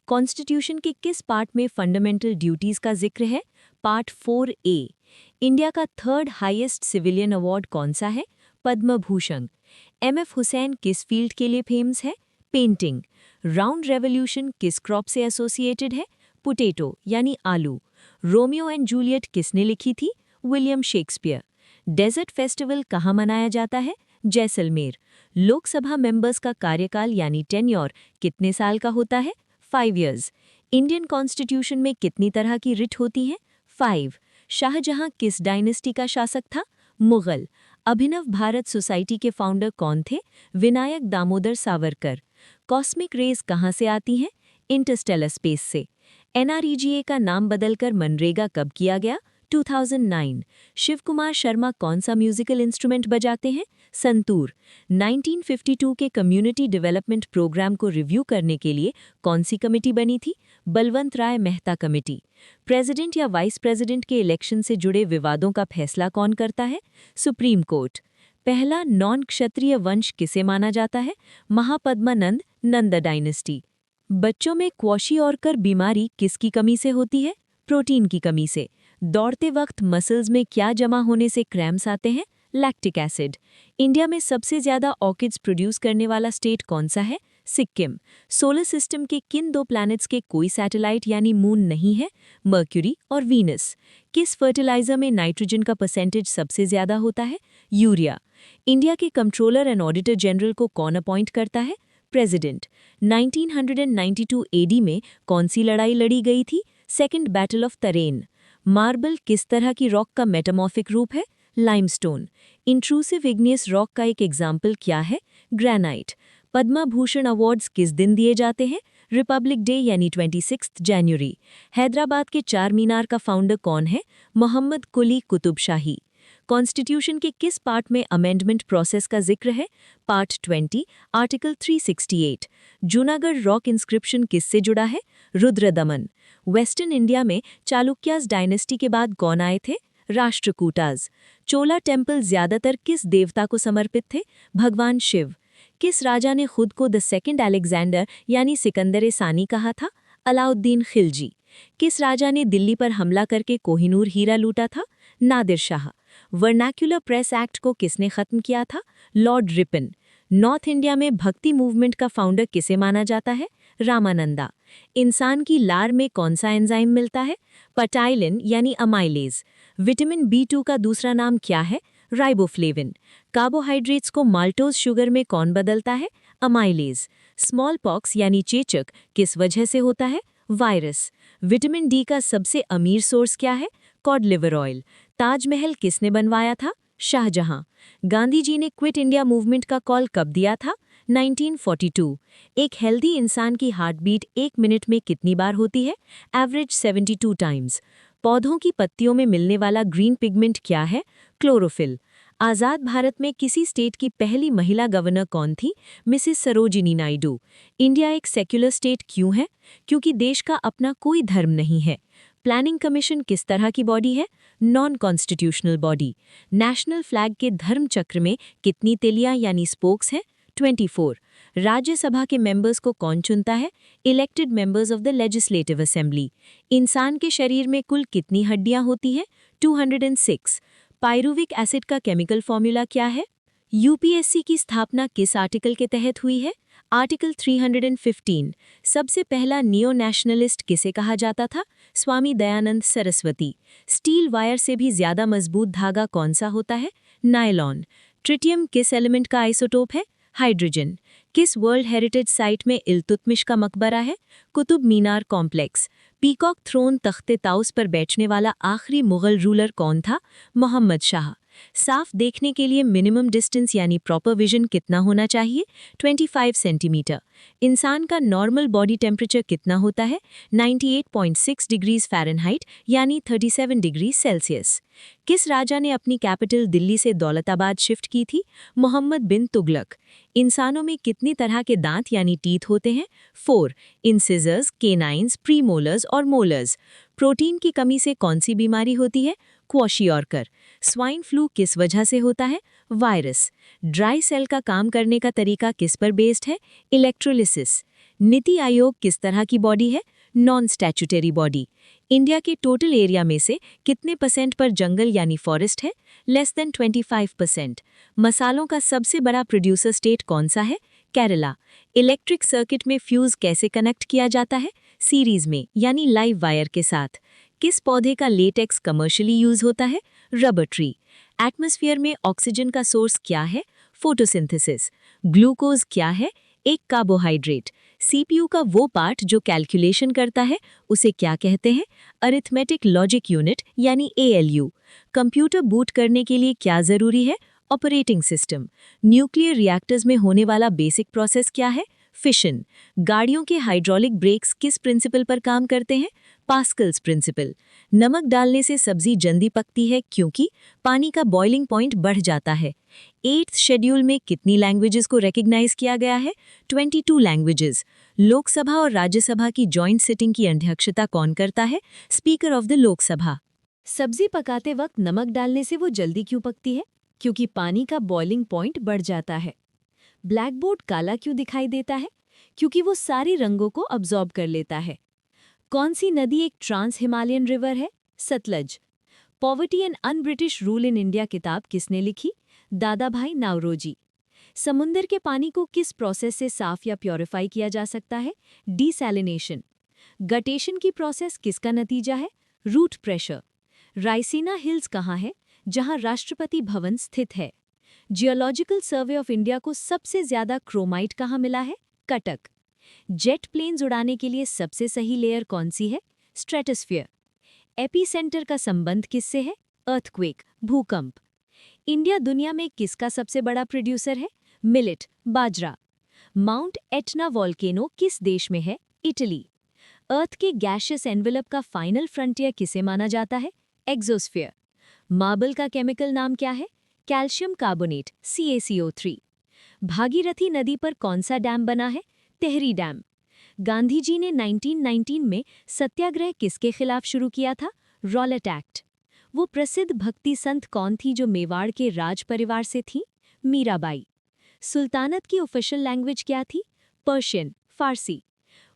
Speaker 1: कॉन्स्टिट्यूशन के किस पार्ट में फंडामेंटल ड्यूटीज का जिक्र है? Part 4A। इंडिया का थर्ड हाईएस्ट सिविलियन अवार्ड कौन सा है? पद्म भूषण। MF हुसैन किस फील्ड के लिए फेमस है? पेंटिंग। राउंड रेवोल्यूशन किस क्रॉप से एसोसिएटेड है? पोटैटो यानी आलू। रोमियो एंड जूलियट किसने लिखी थी? William Shakespeare. डेजर्ट फेस्टिवल कहाँ मनाया जाता है? जैसलमेर। लोकसभा मेंबर्स का कार्यकाल यानी टेन्योर कितने साल का होता है? 5 इयर्स। इंडियन कॉन्स्टिट्यूशन में कितनी तरह की रिट होती हैं? 5। शाहजहां किस डायनेस्टी का शासक था? मुगल। अभिनव भारत सोसाइटी के फाउंडर कौन थे? विनायक दामोदर सावरकर। कॉस्मिक रेज कहाँ से आती हैं? इंटरस्टेलर स्पेस से। NREGA का नाम बदलकर मनरेगा कब किया गया? 2009। शिव कुमार शर्मा कौन सा म्यूजिकल इंस्ट्रूमेंट बजाते हैं? संतूर। 1952 के कम्युनिटी डेवलपमेंट प्रोग्राम को रिव्यू करने के लिए कौन सी कमेटी बनी थी? बलवंत राय मेहता कमेटी। प्रेसिडेंट या वाइस प्रेसिडेंट के इलेक्शन से जुड़े विवादों का फैसला कौन करता है? Supreme court. पहला नॉन क्षत्रिय वंश किसे माना जाता है? महापद्मानंद, नंद डायनेस्टी। बच्चों में क्वॉशियोरकर बीमारी किसकी कमी से होती है? प्रोटीन की कमी से। दौड़ते वक्त मसल्स में क्या जमा होने से क्रैम्प्स आते हैं? Lactic acid. इंडिया में सबसे ज्यादा ऑर्किड्स प्रोड्यूस करने वाला स्टेट कौन सा है? सिक्किम। सोलर सिस्टम के किन 2 प्लैनेट्स के कोई सैटेलाइट यानी मून नहीं है? मर्क्यूरी और वीनस। किस फर्टिलाइजर में नाइट्रोजन का परसेंटेज सबसे ज्यादा होता है? यूरिया। इंडिया के कंट्रोलर एंड ऑडिटर जनरल को कौन अपॉइंट करता है? प्रेसिडेंट। 1992 AD में कौन सी लड़ाई लड़ी गई थी? सेकेंड बैटल ऑफ तरेन। मार्बल किस तरह की रॉक का मेटामॉर्फिक रूप है? लाइमस्टोन। इंट्रूसिव इग्नियस रॉक का एक एग्जाम्पल क्या है? ग्रेनाइट। पद्म भूषण अवार्ड्स किस दिन दिए जाते हैं? रिपब्लिक डे यानी 26 जनवरी। हैदराबाद के चार मीनार का फाउंडर कौन है? मोहम्मद कुली कुतुब शाही। कॉन्स्टिट्यूशन के किस पार्ट में अमेंडमेंट प्रोसेस का जिक्र है? Part 20, article 368। Junagadh rock inscription किससे जुड़ा है? रुद्रदमन। वेस्टर्न इंडिया में चालुक्यास डायनेस्टी के बाद कौन आए थे? राष्ट्रकूटाज। चोला टेम्पल ज्यादातर किस देवता को समर्पित थे? भगवान शिव। किस राजा ने खुद को द सेकंड अलेक्जेंडर यानी सिकंदर सानी कहा था? अलाउद्दीन खिलजी। किस राजा ने दिल्ली पर हमला करके कोहिनूर हीरा लूटा था? Nadir Shah. Vernacular press act को किसने खत्म किया था? Lord Ripon. नॉर्थ इंडिया में भक्ति मूवमेंट का फाउंडर किसे माना जाता है? रामानंदा। इंसान की लार में कौन सा एंजाइम मिलता है? पटाइलिन यानी अमाइलेज। विटामिन B2 का दूसरा नाम क्या है? राइबोफ्लेविन। कार्बोहाइड्रेट्स को माल्टोज शुगर में कौन बदलता है? अमाइलेज। स्मॉल पॉक्स यानी चेचक किस वजह से होता है? वायरस। विटामिन D का सबसे अमीर सोर्स क्या है? Cod liver oil. ताजमहल किसने बनवाया था? शाहजहां। गांधी जी ने क्विट इंडिया मूवमेंट का कॉल कब दिया था? 1942। एक हेल्दी इंसान की हार्ट बीट 1 मिनट में कितनी बार होती है? Average 72 times. पौधों की पत्तियों में मिलने वाला ग्रीन पिगमेंट क्या है? क्लोरोफिल। आज़ाद भारत में किसी स्टेट की पहली महिला गवर्नर कौन थी? मिसिस सरोजिनी नायडू। इंडिया एक सेक्युलर स्टेट क्यों है? क्योंकि देश का अपना कोई धर्म नहीं है। प्लानिंग कमीशन किस तरह की बॉडी है? Non constitutional body. National flag के धर्म चक्र में कितनी तिलियां यानी स्पोक्स हैं? 24 राज्यसभा के मेंबर्स को कौन चुनता है? Elected members of the legislative assembly. इंसान के शरीर में कुल कितनी हड्डियां होती हैं? 206। पायरुविक एसिड का केमिकल फॉर्मूला क्या है? यूपीएससी की स्थापना किस आर्टिकल के तहत हुई है? आर्टिकल 315। सबसे पहला नियो नेशनलिस्ट किसे कहा जाता था? स्वामी दयानंद सरस्वती। स्टील वायर से भी ज्यादा मजबूत धागा कौन सा होता है? नायलॉन। ट्रिटियम किस एलिमेंट का आइसोटोप है? हाइड्रोजन। किस वर्ल्ड हेरिटेज साइट में इल्तुतमिश का मकबरा है? Qutub Minar complex. Peacock throne तख्ते ताउस पर बैठने वाला आखिरी मुगल रूलर कौन था? मोहम्मद शाह। साफ देखने के लिए मिनिमम डिस्टेंस यानी प्रॉपर विजन कितना होना चाहिए? 25 सेंटीमीटर। इंसान का नॉर्मल बॉडी टेम्परेचर कितना होता है? 98.6 डिग्रीज फ़ारेनहाइट यानी 37 डिग्री सेल्सियस। किस राजा ने अपनी कैपिटल दिल्ली से दौलताबाद शिफ्ट की थी? मोहम्मद बिन तुगलक। इंसानों में कितनी तरह के दांत यानी टीथ होते हैं? 4। इंसिजर्स, केनाइन्स, प्रीमोलर्स और मोलर्स। प्रोटीन की कमी से कौन सी बीमारी होती है? क्वॉशियोरकर। स्वाइन फ्लू किस वजह से होता है? वायरस। ड्राई सेल का काम करने का तरीका किस पर बेस्ड है? इलेक्ट्रोलिसिस। नीति आयोग किस तरह की बॉडी है? Non statutory body. इंडिया के टोटल एरिया में से कितने % पर जंगल यानी फॉरेस्ट है? Less than 25%। मसालों का सबसे बड़ा प्रोड्यूसर स्टेट कौन सा है? केरला। इलेक्ट्रिक सर्किट में फ्यूज कैसे कनेक्ट किया जाता है? सीरीज में यानी लाइव वायर के साथ। किस पौधे का लेटेक्स कमर्शियली यूज होता है? Rubber tree. एटमॉस्फेयर में ऑक्सीजन का सोर्स क्या है? फोटोसिंथेसिस। ग्लूकोज क्या है? एक कार्बोहाइड्रेट। सीपीयू का वो पार्ट जो कैलकुलेशन करता है उसे क्या कहते हैं? अरिथमेटिक लॉजिक यूनिट यानी एएलयू। कंप्यूटर बूट करने के लिए क्या जरूरी है? Operating system. न्यूक्लियर रिएक्टर्स में होने वाला बेसिक प्रोसेस क्या है? फिशन। गाड़ियों के हाइड्रोलिक ब्रेक्स किस प्रिंसिपल पर काम करते हैं? Pascal's principle. नमक डालने से सब्जी जल्दी पकती है क्योंकि पानी का बॉइलिंग पॉइंट बढ़ जाता है। 8th शेड्यूल में कितनी लैंग्वेजेस को रिकॉग्नाइज किया गया है? 22 लैंग्वेजेस। लोकसभा और राज्यसभा की जॉइंट सिटिंग की अध्यक्षता कौन करता है? Speaker of the Lok Sabha. सब्जी पकाते वक्त नमक डालने से वो जल्दी क्यों पकती है? क्योंकि पानी का बॉइलिंग पॉइंट बढ़ जाता है। ब्लैक बोर्ड काला क्यों दिखाई देता है? क्योंकि वो सारे रंगों को अब्जॉर्ब कर लेता है। कौन सी नदी एक ट्रांस हिमालयन रिवर है? Sutlej. Poverty and un British rule in India किताब किसने लिखी? दादा भाई नावरोजी। समुंदर के पानी को किस प्रोसेस से साफ या प्योरीफाई किया जा सकता है? डीसैलिनेशन। गटेशन की प्रोसेस किसका नतीजा है? Root pressure. रायसीना हिल्स कहाँ है? जहाँ राष्ट्रपति भवन स्थित है। जियोलॉजिकल सर्वे ऑफ इंडिया को सबसे ज्यादा क्रोमाइट कहाँ मिला है? कटक। जेट प्लेन्स उड़ाने के लिए सबसे सही लेयर कौन सी है? स्ट्रेटोस्फीयर। एपीसेंटर का संबंध किससे है? अर्थक्वेक, भूकंप। इंडिया दुनिया में किसका सबसे बड़ा प्रोड्यूसर है? मिलेट, बाजरा। माउंट एटना वॉल्केनो किस देश में है? इटली। अर्थ के गैशियस एनवेलप का फाइनल फ्रंटियर किसे माना जाता है? एक्सोस्फीयर। मार्बल का केमिकल नाम क्या है? Calcium carbonate, CaCO3। भागीरथी नदी पर कौन सा डैम बना है? तेहरी डैम। गांधी जी ने 1919 में सत्याग्रह किसके खिलाफ शुरू किया था? Rowlatt act. वो प्रसिद्ध भक्ति संत कौन थी जो मेवाड़ के राज परिवार से थी? मीराबाई। सुल्तानत की ऑफिशियल लैंग्वेज क्या थी? पर्शियन, फारसी।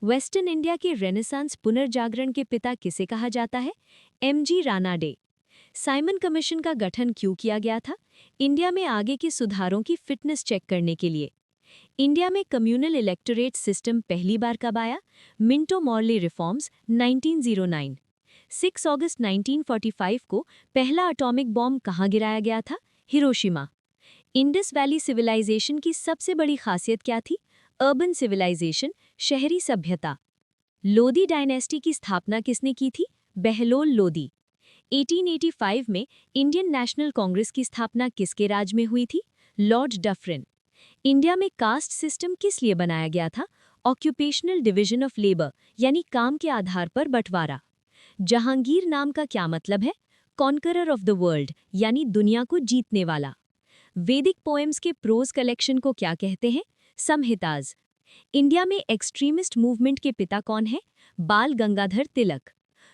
Speaker 1: वेस्टर्न इंडिया के रेनेसांस पुनर्जागरण के पिता किसे कहा जाता है? MG रानाडे। साइमन कमीशन का गठन क्यों किया गया था? इंडिया में आगे के सुधारों की फिटनेस चेक करने के लिए। इंडिया में कम्युनल इलेक्टोरेट सिस्टम पहली बार कब आया? Minto Morley reforms 1909। 6 अगस्त 1945 को पहला एटॉमिक बॉम्ब कहाँ गिराया गया था? हिरोशिमा। इंडस वैली सिविलाइजेशन की सबसे बड़ी खासियत क्या थी? अर्बन सिविलाइजेशन, शहरी सभ्यता। लोदी डायनेस्टी की स्थापना किसने की थी? बहलोल लोदी। 1885 में इंडियन नेशनल कांग्रेस की स्थापना किसके राज में हुई थी? Lord Dufferin. इंडिया में कास्ट सिस्टम किस लिए बनाया गया था? ऑक्यूपेशनल डिवीजन ऑफ लेबर यानी काम के आधार पर बंटवारा। जहांगीर नाम का क्या मतलब है? कॉन्करर ऑफ द वर्ल्ड यानी दुनिया को जीतने वाला। वैदिक पोएम्स के प्रोज कलेक्शन को क्या कहते हैं? संहिताज। इंडिया में एक्सट्रीमिस्ट मूवमेंट के पिता कौन है? बाल गंगाधर तिलक।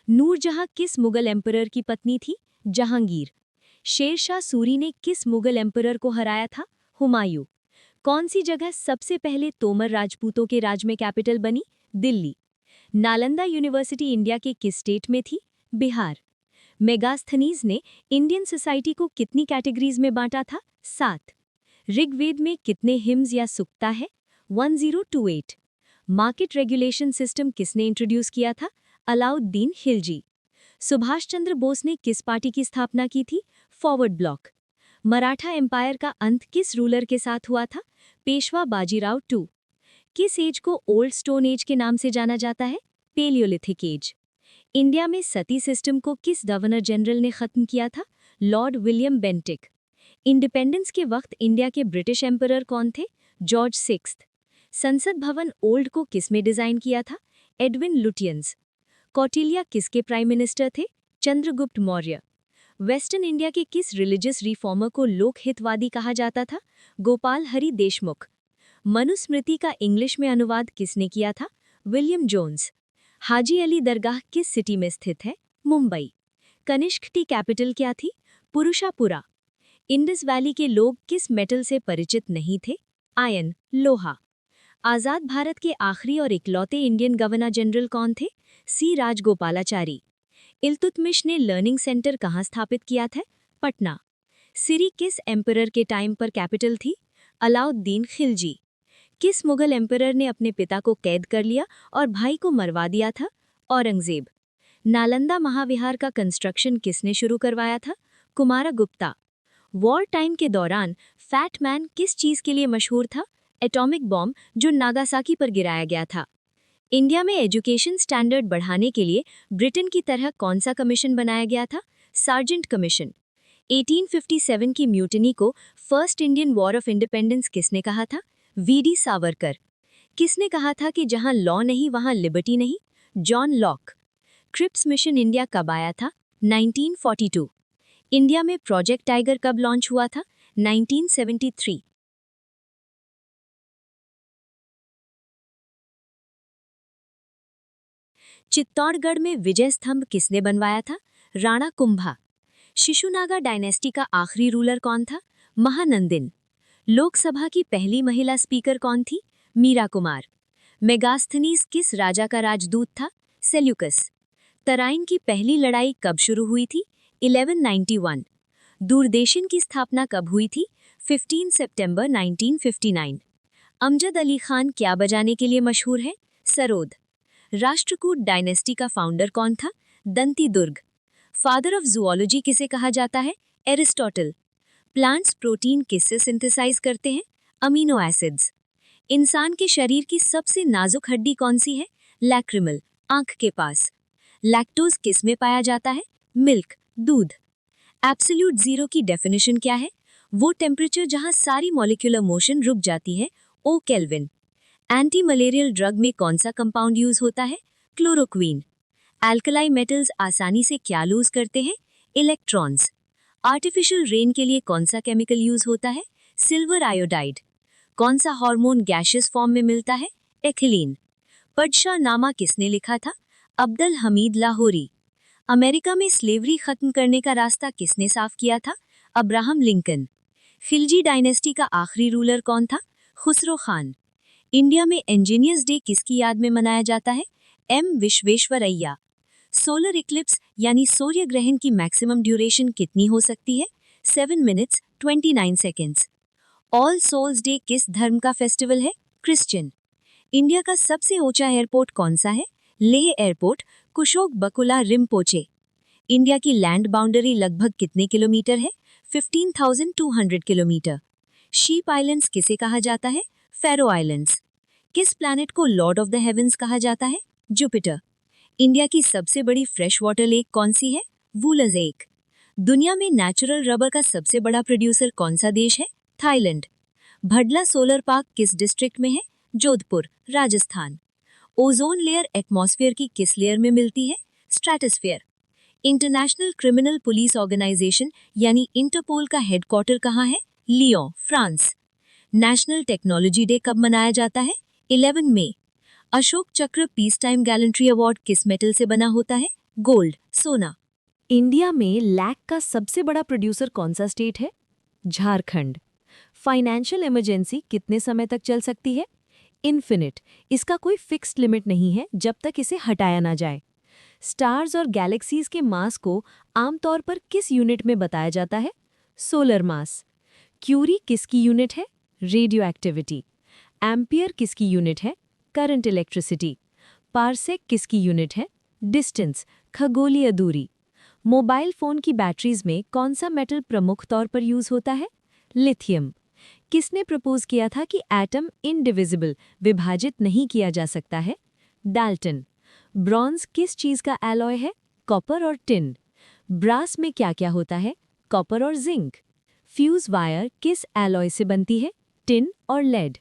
Speaker 1: नूरजहां किस मुगल एम्परर की पत्नी थी? जहांगीर। शेरशाह सूरी ने किस मुगल एम्परर को हराया था? हुमायूं। कौन सी जगह सबसे पहले तोमर राजपूतों के राज में कैपिटल बनी? दिल्ली। नालंदा यूनिवर्सिटी इंडिया के किस स्टेट में थी? बिहार। मेगास्थनीज ने इंडियन सोसाइटी को कितनी कैटेगरीज में बांटा था? 7। ऋग्वेद में कितने हिम्स या सुक्ता है? 1028। मार्केट रेगुलेशन सिस्टम किसने इंट्रोड्यूस किया था? अलाउद्दीन खिलजी। सुभाष चंद्र बोस ने किस पार्टी की स्थापना की थी? Forward block. मराठा एम्पायर का अंत किस रूलर के साथ हुआ था? पेशवा बाजीराव II। किस एज को ओल्ड स्टोन एज के नाम से जाना जाता है? Palaeolithic as. इंडिया में सती सिस्टम को किस गवर्नर जनरल ने खत्म किया था? Lord William Bentinck. इंडिपेंडेंस के वक्त इंडिया के ब्रिटिश एम्परर कौन थे? जॉर्ज 6। संसद भवन ओल्ड को किसमें डिजाइन किया था? Edwin Lutyens. कौटिल्य किसके प्राइम मिनिस्टर थे? चंद्रगुप्त मौर्य। वेस्टर्न इंडिया के किस रिलीजियस रिफॉर्मर को लोकहितवादी कहा जाता था? गोपाल हरि देशमुख। मनुस्मृति का इंग्लिश में अनुवाद किसने किया था? William Jones. हाजी अली दरगाह किस सिटी में स्थित है? मुंबई। कनिष्क टी कैपिटल क्या थी? पुरुषापुरा। इंडस वैली के लोग किस मेटल से परिचित नहीं थे? आयन, लोहा। आजाद भारत के आखिरी और इकलौते इंडियन गवर्नर जनरल कौन थे? सी राजगोपालाचारी। इल्तुतमिश ने लर्निंग सेंटर कहाँ स्थापित किया था? पटना। सिरी किस एम्परर के टाइम पर कैपिटल थी? अलाउद्दीन खिलजी। किस मुगल एम्परर ने अपने पिता को कैद कर लिया और भाई को मरवा दिया था? औरंगजेब। नालंदा महाविहार का कंस्ट्रक्शन किसने शुरू करवाया था? कुमारगुप्ता। वॉर टाइम के दौरान फैट मैन किस चीज के लिए मशहूर था? एटॉमिक बॉम्ब जो नागासाकी पर गिराया गया था। इंडिया में एजुकेशन स्टैंडर्ड बढ़ाने के लिए ब्रिटेन की तरह कौन सा कमीशन बनाया गया था? Sergeant commission. 1857 की म्यूटिनी को first Indian war of independence किसने कहा था? वीडी सावरकर। किसने कहा था कि जहां लॉ नहीं वहां लिबर्टी नहीं? John Locke. Cripps mission India कब आया था? 1942। इंडिया में प्रोजेक्ट टाइगर कब लॉन्च हुआ था? 1973। चित्तौड़गढ़ में विजय स्तंभ किसने बनवाया था? राणा कुंभा। शिशुनागा डायनेस्टी का आखिरी रूलर कौन था? महानंदिन। लोकसभा की पहली महिला स्पीकर कौन थी? मीरा कुमार। मेगास्थनीज किस राजा का राजदूत था? सेल्यूकस। तराइन की पहली लड़ाई कब शुरू हुई थी? 1191। दूरदर्शन की स्थापना कब हुई थी? 15 सितंबर 1959। अमजद अली खान क्या बजाने के लिए मशहूर है? सरोद। राष्ट्रकूट डायनेस्टी का फाउंडर कौन था? दंती दुर्ग। फादर ऑफ जूलॉजी किसे कहा जाता है? एरिस्टोटल। प्लांट्स प्रोटीन किससे सिंथेसाइज करते हैं? Amino acids. इंसान के शरीर की सबसे नाजुक हड्डी कौन सी है? लैक्रिमल, आंख के पास। लैक्टोज किस में पाया जाता है? मिल्क, दूध। एब्सोल्यूट जीरो की डेफिनेशन क्या है? वो टेम्परेचर जहां सारी मॉलिक्यूलर मोशन रुक जाती है, ओ केल्विन। एंटी मलेरियल ड्रग में कौन सा कंपाउंड यूज होता है? क्लोरोक्वीन। एल्कलाई मेटल्स आसानी से क्या लूज करते हैं? इलेक्ट्रॉन्स। आर्टिफिशियल रेन के लिए कौन सा केमिकल यूज होता है? Silver iodide. कौन सा हार्मोन गैशियस फॉर्म में मिलता है? एथिलीन। पदशाह नामा किसने लिखा था? अब्दुल हमीद लाहौरी। अमेरिका में स्लेवरी खत्म करने का रास्ता किसने साफ किया था? Abraham Lincoln. खिलजी डायनेस्टी का आखिरी रूलर कौन था? खुसरो खान। इंडिया में इंजीनियर्स डे किसकी याद में मनाया जाता है? एम विश्वेश्वरैया। सोलर इक्लिप्स यानी सूर्य ग्रहण की मैक्सिमम ड्यूरेशन कितनी हो सकती है? 7 minutes 29 seconds. All souls day किस धर्म का फेस्टिवल है? क्रिश्चियन। इंडिया का सबसे ऊंचा एयरपोर्ट कौन सा है? लेह एयरपोर्ट, कुशोक बकुला रिम्पोचे। इंडिया की लैंड बाउंड्री लगभग कितने किलोमीटर है? 15,200 किलोमीटर। शीप आइलैंड्स किसे कहा जाता है? फेरो आइलैंड्स। किस प्लैनेट को लॉर्ड ऑफ द हेवेंस कहा जाता है? जुपिटर। इंडिया की सबसे बड़ी फ्रेश वाटर लेक कौन सी है? वुलर लेक। दुनिया में नेचुरल रबर का सबसे बड़ा प्रोड्यूसर कौन सा देश है? थाईलैंड। भडला सोलर पार्क किस डिस्ट्रिक्ट में है? Jodhpur, Rajasthan. Ozone layer atmosphere की किस लेयर में मिलती है? Stratosphere. International criminal police organisation यानी इंटरपोल का हेडक्वार्टर कहाँ है? Lyon, France. National technology day कब मनाया जाता है? 11 मई। Ashok Chakra peace time gallantry award किस मेटल से बना होता है? गोल्ड, सोना। इंडिया में लैक का सबसे बड़ा प्रोड्यूसर कौन सा स्टेट है? झारखंड। फाइनेंशियल इमरजेंसी कितने समय तक चल सकती है? इन्फिनिट, इसका कोई फिक्स्ड लिमिट नहीं है जब तक इसे हटाया ना जाए। स्टार्स और गैलेक्सीज के मास को आमतौर पर किस यूनिट में बताया जाता है? सोलर मास। क्यूरी किसकी यूनिट है? Radio activity. एम्पियर किसकी यूनिट है? Current electricity. पारसेक किसकी यूनिट है? डिस्टेंस, खगोलीय दूरी। मोबाइल फोन की बैटरीज में कौन सा मेटल प्रमुख तौर पर यूज होता है? लिथियम। किसने प्रपोज किया था कि एटम इनडिविजिबल, विभाजित नहीं किया जा सकता है? डाल्टन। ब्रॉन्ज किस चीज का एलॉय है? कॉपर और टिन। ब्रास में क्या क्या होता है? कॉपर और जिंक। फ्यूज वायर किस एलॉय से बनती है? टिन और लेड।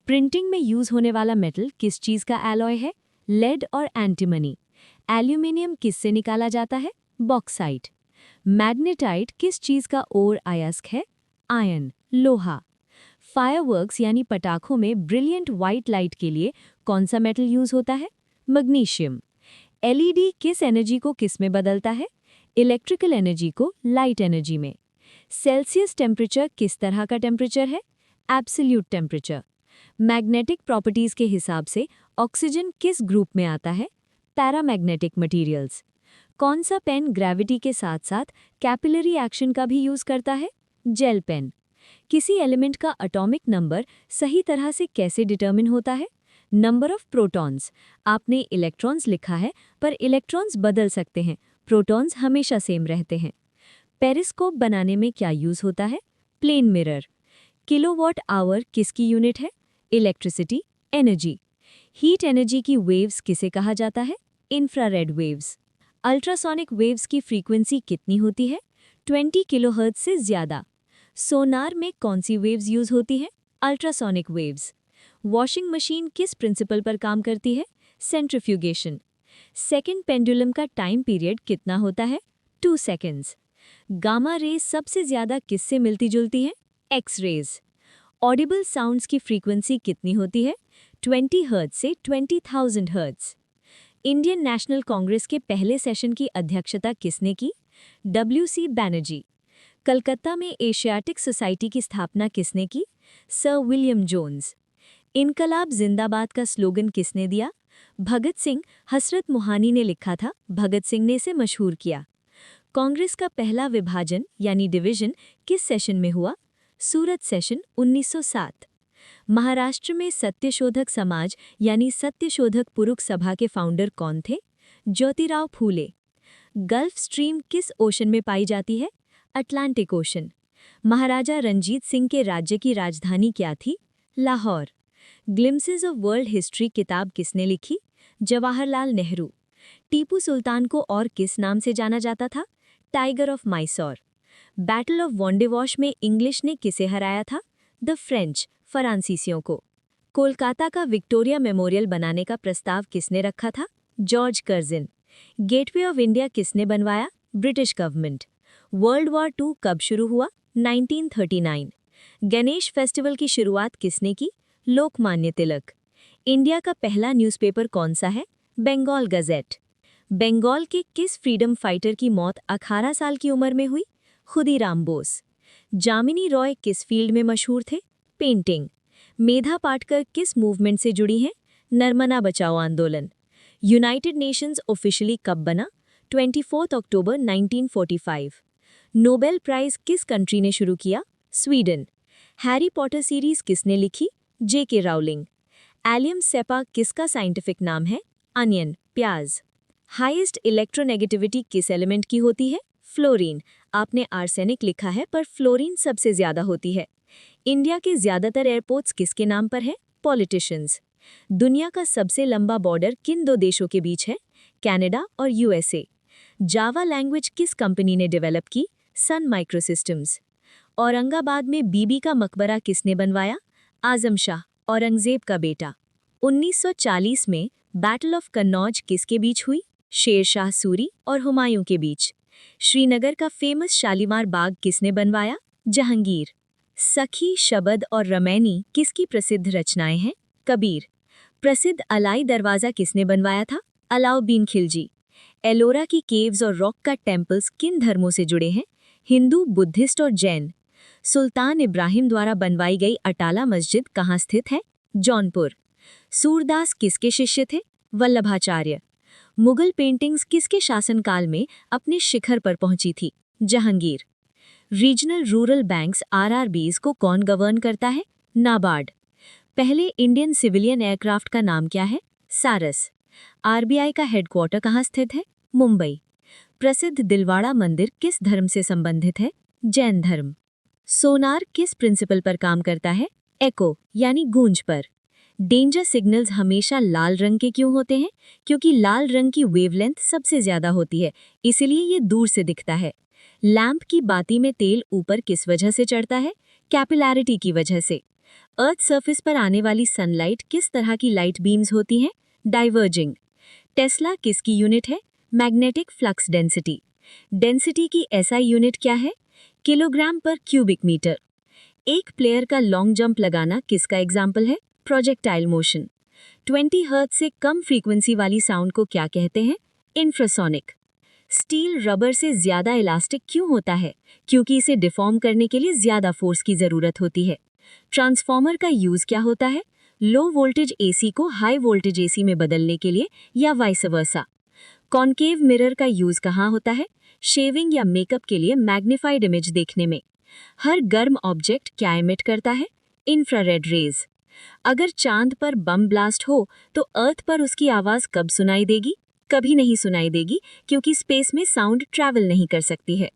Speaker 1: प्रिंटिंग में यूज होने वाला मेटल किस चीज का एलॉय है? लेड और एंटीमनी। एल्यूमिनियम किससे निकाला जाता है? बॉक्साइट। मैग्नेटाइट किस चीज का ओर अयस्क है? आयन, लोहा। फायरवर्क्स यानी पटाखों में ब्रिलियंट व्हाइट लाइट के लिए कौन सा मेटल यूज होता है? मैग्नीशियम। एलईडी किस एनर्जी को किस में बदलता है? इलेक्ट्रिकल एनर्जी को लाइट एनर्जी में। सेल्सियस टेम्परेचर किस तरह का टेम्परेचर है? Absolute temperature. मैग्नेटिक प्रॉपर्टीज के हिसाब से ऑक्सीजन किस ग्रुप में आता है? Paramagnetic materials. कौन सा पेन ग्रेविटी के साथ साथ कैपिलरी एक्शन का भी यूज करता है? Gel pen. किसी एलिमेंट का एटॉमिक नंबर सही तरह से कैसे डिटरमिन होता है? Number of protons. आपने इलेक्ट्रॉन्स लिखा है पर इलेक्ट्रॉन्स बदल सकते हैं, प्रोटॉन्स हमेशा सेम रहते हैं। पेरिस्कोप बनाने में क्या यूज होता है? Plane mirror. किलोवाट आवर किसकी यूनिट है? Electricity, energy. हीट एनर्जी की वेव्स किसे कहा जाता है? Infrared waves. अल्ट्रासोनिक वेव्स की फ्रीक्वेंसी कितनी होती है? 20 किलोहर्ट्ज से ज्यादा। सोनार में कौन सी वेव्स यूज होती हैं? Ultrasonic waves. वॉशिंग मशीन किस प्रिंसिपल पर काम करती है? सेंट्रिफ्यूगेशन। सेकंड पेंडुलम का टाइम पीरियड कितना होता है? 2 सेकंड्स। गामा रेज सबसे ज्यादा किससे मिलती जुलती है? X rays. ऑडिबल साउंड्स की फ्रीक्वेंसी कितनी होती है? 20 हर्ट्ज से 20,000 हर्ट्ज। इंडियन नेशनल कांग्रेस के पहले सेशन की अध्यक्षता किसने की? WC बैनर्जी। कलकत्ता में एशियाटिक सोसाइटी की स्थापना किसने की? Sir William Jones. इनकलाब जिंदाबाद का स्लोगन किसने दिया? भगत सिंह। हसरत मोहानी ने लिखा था, भगत सिंह ने इसे मशहूर किया। कांग्रेस का पहला विभाजन यानी डिवीजन किस सेशन में हुआ? सूरत सेशन 1907। महाराष्ट्र में सत्यशोधक समाज यानी सत्यशोधक पुरुष सभा के फाउंडर कौन थे? ज्योतिराव फूले। गल्फ स्ट्रीम किस ओशन में पाई जाती है? Atlantic Ocean. महाराजा रंजीत सिंह के राज्य की राजधानी क्या थी? Lahore. Glimpses of World History किताब किसने लिखी? जवाहरलाल नेहरू। टीपू सुल्तान को और किस नाम से जाना जाता था? Tiger of Mysore. Battle of Wandiwash में इंग्लिश ने किसे हराया था? द फ्रेंच, फ्रांसीसियों को। कोलकाता का विक्टोरिया मेमोरियल बनाने का प्रस्ताव किसने रखा था? जॉर्ज कर्जिन। गेटवे ऑफ इंडिया किसने बनवाया? British government. World war II कब शुरू हुआ? 1939। गणेश फेस्टिवल की शुरुआत किसने की? लोकमान्य तिलक। इंडिया का पहला न्यूज़पेपर कौन सा है? बंगाल गज़ेट। बंगाल के किस फ्रीडम फाइटर की मौत 18 साल की उम्र में हुई? खुदीराम बोस। जामिनी रॉय किस फील्ड में मशहूर थे? पेंटिंग। मेधा पाटकर किस मूवमेंट से जुड़ी हैं? नर्मदा बचाओ आंदोलन। यूनाइटेड नेशंस ऑफिशियली कब बना? 24 अक्टूबर 1945। नोबेल प्राइज किस कंट्री ने शुरू किया? स्वीडन। हैरी पॉटर सीरीज किसने लिखी? J.K. राउलिंग। एलियम सेपा किसका साइंटिफिक नाम है? अनियन, प्याज। हाईएस्ट इलेक्ट्रोनेगेटिविटी किस एलिमेंट की होती है? फ्लोरीन। आपने आर्सेनिक लिखा है पर फ्लोरीन सबसे ज्यादा होती है। इंडिया के ज्यादातर एयरपोर्ट्स किसके नाम पर हैं? पॉलिटिशियंस। दुनिया का सबसे लंबा बॉर्डर किन दो देशों के बीच है? कनाडा और USA। जावा लैंग्वेज किस कंपनी ने डेवलप की? सन माइक्रोसिस्टम्स। औरंगाबाद में बीबी का मकबरा किसने बनवाया? आजम शाह, औरंगजेब का बेटा। 1940 में बैटल ऑफ कन्नौज किसके बीच हुई? शेर शाह सूरी और हुमायूं के बीच। श्रीनगर का फेमस शालीमार बाग किसने बनवाया? जहांगीर। सखी, शबद और रमैनी किसकी प्रसिद्ध रचनाएं हैं? कबीर। प्रसिद्ध अलाई दरवाजा किसने बनवाया था? अलाउद्दीन खिलजी। एलोरा की केव्स और रॉक कट टेम्पल्स किन धर्मों से जुड़े हैं? हिंदू, बुद्धिस्ट और जैन। सुल्तान इब्राहिम द्वारा बनवाई गई अटाला मस्जिद कहाँ स्थित है? जौनपुर। सूरदास किसके शिष्य थे? वल्लभाचार्य। मुगल पेंटिंग्स किसके शासनकाल में अपने शिखर पर पहुंची थी? Jahangir. Regional rural banks RRBs को कौन गवर्न करता है? नाबार्ड। पहले इंडियन सिविलियन एयरक्राफ्ट का नाम क्या है? सारस। आरबीआई का हेडक्वार्टर कहाँ स्थित है? मुंबई। प्रसिद्ध दिलवाड़ा मंदिर किस धर्म से संबंधित है? जैन धर्म। सोनार किस प्रिंसिपल पर काम करता है? एको यानी गूंज पर। डेंजर सिग्नल्स हमेशा लाल रंग के क्यों होते हैं? क्योंकि लाल रंग की वेवलेंथ सबसे ज्यादा होती है, इसीलिए ये दूर से दिखता है। लैंप की बाती में तेल ऊपर किस वजह से चढ़ता है? कैपिलैरिटी की वजह से। अर्थ सरफेस पर आने वाली सनलाइट किस तरह की लाइट बीम्स होती हैं? डाइवर्जिंग। टेस्ला किसकी यूनिट है? Magnetic flux density. डेंसिटी की एसआई यूनिट क्या है? किलोग्राम पर क्यूबिक मीटर। एक प्लेयर का लॉन्ग जंप लगाना किसका एग्जाम्पल है? Projectile motion. 20 हर्ट्ज से कम फ्रीक्वेंसी वाली साउंड को क्या कहते हैं? इंफ्रासोनिक। स्टील रबर से ज्यादा इलास्टिक क्यों होता है? क्योंकि इसे डिफॉर्म करने के लिए ज्यादा फोर्स की जरूरत होती है। ट्रांसफॉर्मर का यूज क्या होता है? लो वोल्टेज एसी को हाई वोल्टेज एसी में बदलने के लिए या वाइस वर्सा। कॉन्केव मिरर का यूज कहाँ होता है? शेविंग या मेकअप के लिए मैग्नीफाइड इमेज देखने में। हर गर्म ऑब्जेक्ट क्या एमिट करता है? Infrared rays. अगर चांद पर बम ब्लास्ट हो तो अर्थ पर उसकी आवाज कब सुनाई देगी? कभी नहीं सुनाई देगी, क्योंकि स्पेस में साउंड ट्रैवल नहीं कर सकती है।